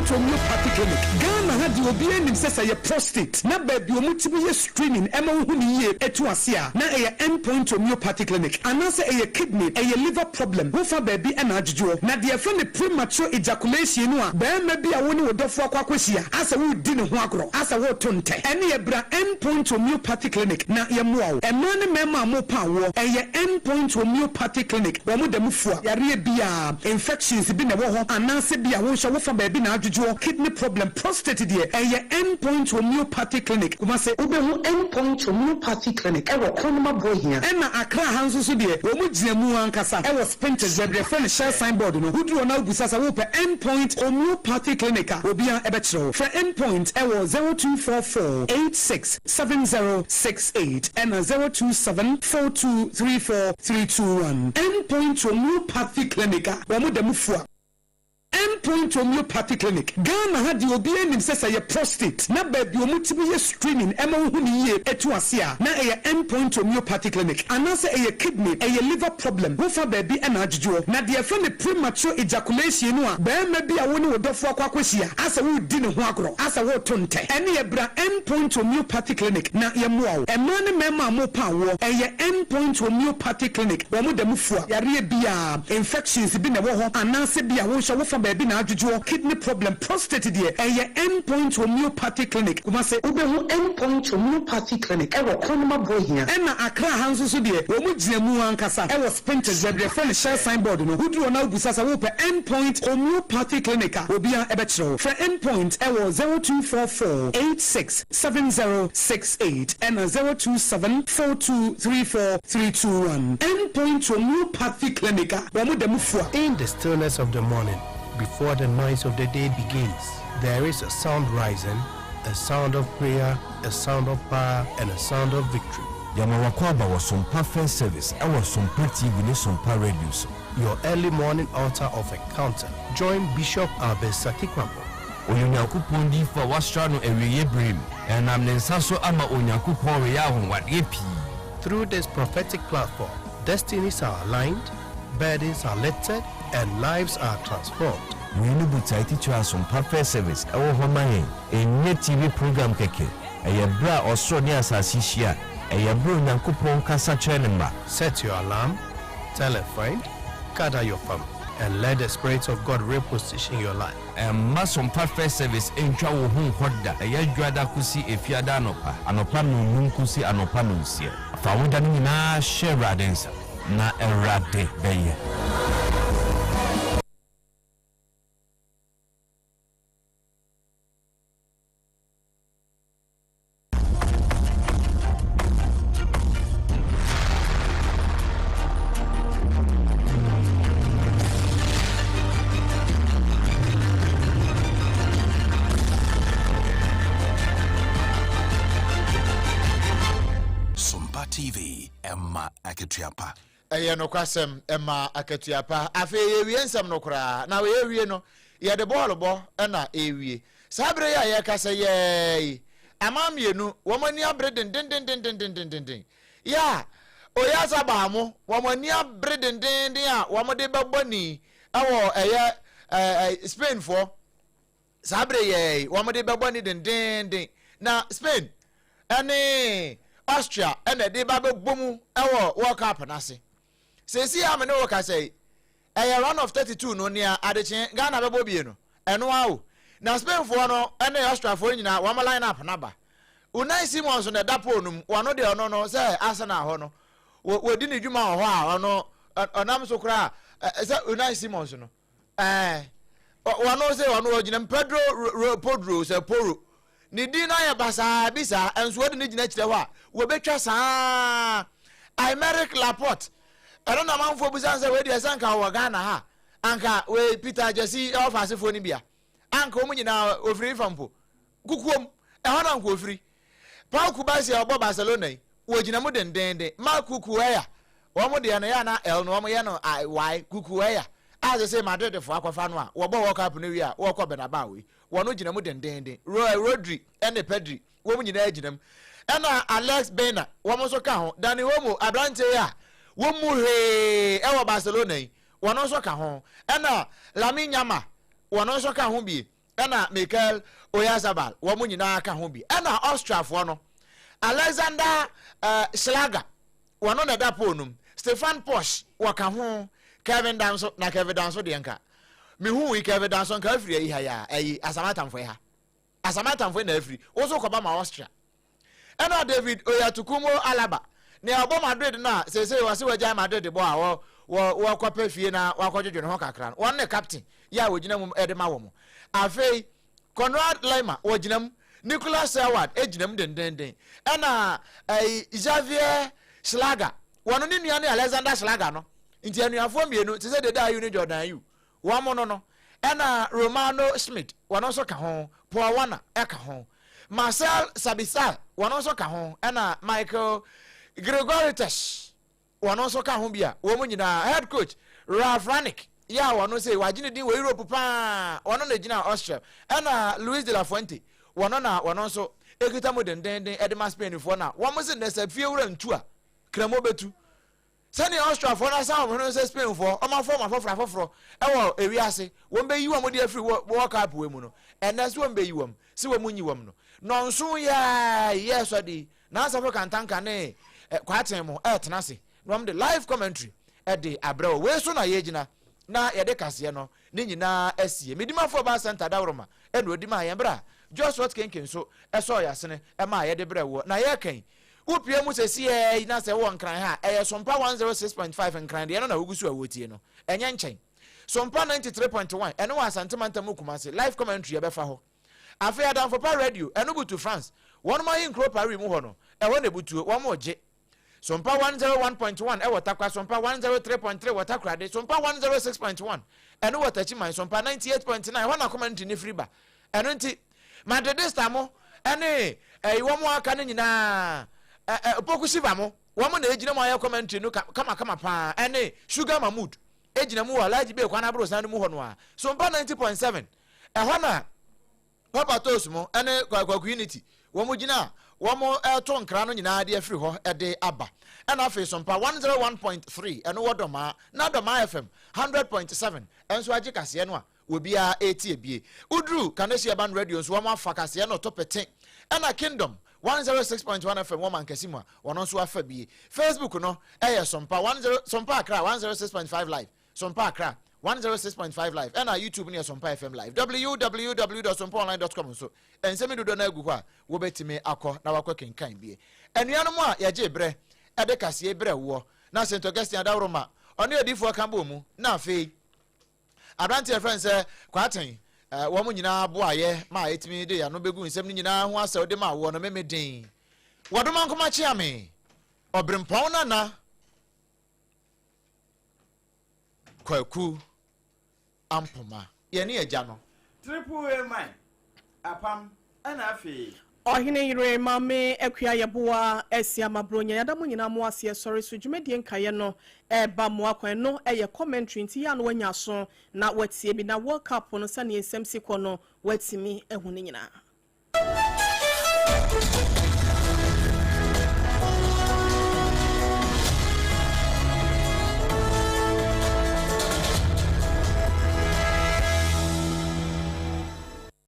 Homeopathic clinic. Ghana had the obedient say a prostate. Na baby omutibi screening ema huni ye etu asia. Na a endpoint homeopathic clinic. Anase a kidney, a liver problem. Wofa baby and ajuju. Na the friend the premature ejaculation no a. Be maybe a woni wodofo akwakwisia. Asa wo di ne ho agro. Asa wo tonte. Ene ye bra endpoint homeopathic clinic. Na ye moa. Ema ne mema mo pa wo. Eye endpoint homeopathic clinic. Wo mo dem fua. Yare bia infections bi na wo ho. Anase bia wo hwe wofa baby na ajuju. Kidney problem, prostate dear, a endpoint homeopathic clinic. Kuma say, Ubehu endpoint homeopathic clinic. I will Konoma boy here. Emma Accra Hansu dear, Omujiamu Ankasa. I was painted the friend share signboard. No, who do now Busasa Whoop endpoint homeopathic clinic. Obia Ebetro. For endpoint, I was 0244 867068 and 0274234 endpoint homeopathic clinic. Wamudamufua. Endpoint homeopathic clinic. Ghana had the obedient says a prostate. Na baby omutibi screening ema huni ye etu asia. Na a endpoint homeopathic clinic. Anase a kidney, a liver problem. Wofa baby and ajuju. Na the friend the premature ejaculation no a. Be maybe a woni wodofo akwakwisia. Asa wo di ne ho agro. Asa wo tonte. Ene bra endpoint homeopathic clinic. Na ye moa. Ema ne mema mo pa wo. Eye endpoint homeopathic clinic. Wo mo dem fua. Yare bia infections bi na wo ho. Anase bia wo hwe wofa baby na ajuju kidney problem prostate dear a endpoint homeopathic clinic kuma say ubehu endpoint homeopathic clinic e wo konoma boy here e na Accra Hansu so dear wo mu giamu ankasa e was painted the friend share signboard no who do na busasa wo pe endpoint homeopathic clinic obia e be kire for endpoint e was 0244 867068 and 0274234 endpoint homeopathic clinic wo mu dem fua. In the stillness of the morning, before the noise of the day begins, there is a sound rising, a sound of prayer, a sound of power, and a sound of victory. Yamawakwaba was SOMPA first service. I was SOMPA TV with SOMPA radio. Your early morning altar of encounter. Join Bishop Albert Kwampo. Onyankopon di for wastrano ewiye brim and am nensaso ama onyankopon we ya honwade pi. Through this prophetic platform, destinies are aligned, burdens are lifted, and lives are transformed. We need to teach us some perfect service. Our home a net TV program keke. A bra or so near Sasisia. A bro Nankupon Casa Chenema. Set your alarm, tell a friend, gather your family, and let the Spirit of God reposition your life. And mass some perfect service in Chawu Hoda. A yajada kusi if yadanopa. Anopano Munkusi Anopanusia. Famudanina share radensa. Na erade beye. TV Emma Akitiapa. ɛyɛ no kwasɛm ɛma akatuapa afi ewie nsɛm no koraa na we ewie no yɛ de bɔɔl bɔ ɛna ewie sabre ya yɛ kasa yɛ amamienu wɔmani abre den ya oya sabamo wɔmani abre den a wɔmode bɛbɔ ni ɛwɔ ɛyɛ Spain for sabre yɛ wɔmode bɛbɔ ni den na Spain ɛne Austria ɛna de ba bɛbɔ mu ɛwɔ World Cup nase sesi amene wo kasa ɛyɛ round of 32 no nia adekye Ghana bɛbɔ bie no ɛno awo na Spain for no ɛne Austria for nyina wɔn line up naba Unai Simons na dapo num wɔno de ɔno no sɛ Arsenal hɔ no wodi ne dwuma hɔ a ɔno ɔnam so kra sɛ Unai Simons no wɔno sɛ ɔno ɔgyina Pedro sɛ Poro ne din na yɛ basa bisa enso wodi ne gyina kyerɛ hɔ a wɔbɛtwa saa Aymeric Laporte ɛno na manfo busan sɛ wedi ɛsanka wɔ Ghana ha anka we Peter Jesse ɔfasefo ni bia anka wɔn nyina ofiri fampo kukuom ɛhɔ na nko ofiri Paul Kubasi obo Barcelona wogina mu dendende Marco Cuellar wo de no ya na L no wo ye no Y Cuellar as say Madrid fo akwafa no a wo bo World Cup no wi a wo kɔ Bernabeu we wo no gina mu dendende Rodri ene Pedri wo mu nyina aginam ena Alex Bena wo mo so ka ho Dani Olmo abrante ya wo mu he e wo Barcelona wo no so ka ho ena Lamine Yamal wo no so ka ho bi ena Mikel Oyarzabal wo mu nyina ka ho bi ena Austria fo no Alexander Schlager wo no na da ponum Stefan Posch wo ka ho Kevin Danso na Kevin Danso de nka me hu wi Kevin Danso nka afiri yi ha ya ayi asamatamfo ha asamatamfo na afiri wo so koba ma Austria ena David Oyatukumo Alaba ne abo Madrid na sese wase wagya Madrid bo a wo kopa fie na wakɔdwodwo ne ho kakra no won ne captain ya wogina mu edema wo mo afei Conrad Lima wojinam Nicholas Seward ejinam dendenden ena Xavier Schlager wono ne nua ne Alexander Schlager no nti anuafo mienu te se DADAA ADWOA Jordan Ayew wo mo no ena Romano Schmidt wono so ka ho Paul Wana eka ho Marcel Sabitzer wono so ka ho ena Michael Gregorites wono so ka ho bia wo mo nyina head coach Ralf Rangnick ya wono say wagine din we Europe pa wono na gina Austria ena Luis de la Fuente wono na wono so ekita mo dendenden edema Spain fo na wo mo se na sa fie wura ntu a kramo betu sani Austria fo na sa wo no se Spain fo o ma fo ma foforo ewo ewi ase wo be yi wo mo de afri World Cup we mu no enas wo be yi wo se wo mu nyi wo no nonso ya yeso di na sa fo kantanka ne kwaten mo tena se no de live commentary de abrawo we so na ye gina na yede kase no ne nyina asie medima for ba center dawroma eno odima ayembra just what kenken so eso yasene ma yede brewo na ye kan upie mu sesi na se wo nkran ha SOMPA 106.5 nkran de no na ogusu awotie no enye nchen SOMPA 93.1 eno wa santimanta mu kumase live commentary be fa ho afi adam for pa radio eno butu France won ma yin kro pari mu ho no wo na butu wo mo je SOMPA 101.1 e watakwa SOMPA 103.3 watakrade SOMPA 106.1 eno watachi man SOMPA 98.9 wana commentary ni free ba eno nti madedesta mo ene wo mo aka ne nyina pokusiva mo wo mo na ejina mo aye commentary no kama pa ene Sugar Mahmood ejina mu wa laji be kwa na bro san mu ho no a SOMPA 90.7 ho na Papa Tos mo ene kwa unity wo mo gina wo mo to nkra no nyina de afiri ho de aba ena afi SOMPA 101.3 eno wodoma na doma FM 100.7 enso agi kase no a obia etie bie udru Kanesia Ban Radio so wo ma fa kase no topete ena Kingdom 106.1 FM wo man kase mu a wono so afa bie Facebook no SOMPA Accra 106.5 live SOMPA Accra 106.5 live and our YouTube near SOMPA FM live www.sompaonline.com so and semi do na agu ho a wo betime akọ na wakọ kenkan bie enuanom a yaje bre ede kase bre wo na St Augustine Adawroma ono edifo kan bo mu na afei Abrante friends kwaten wo mu nyina boaye ma etimi de ya no begu nsem nyina ho asaw de ma wo no memedin wodoma nkoma chiame OBREMPONG-NANA kwaku ampoma ye ne agya no triple A man APAM ana afi Ohine yire mame ekua yeboa esia mabronya yadamu nyina mo ase sori so dwumedie nkaye no eba mo akwan no eye commentary nti ya no wanya so na watie bi na World Cup no sane ensem sikọ no watimi ehunu nyina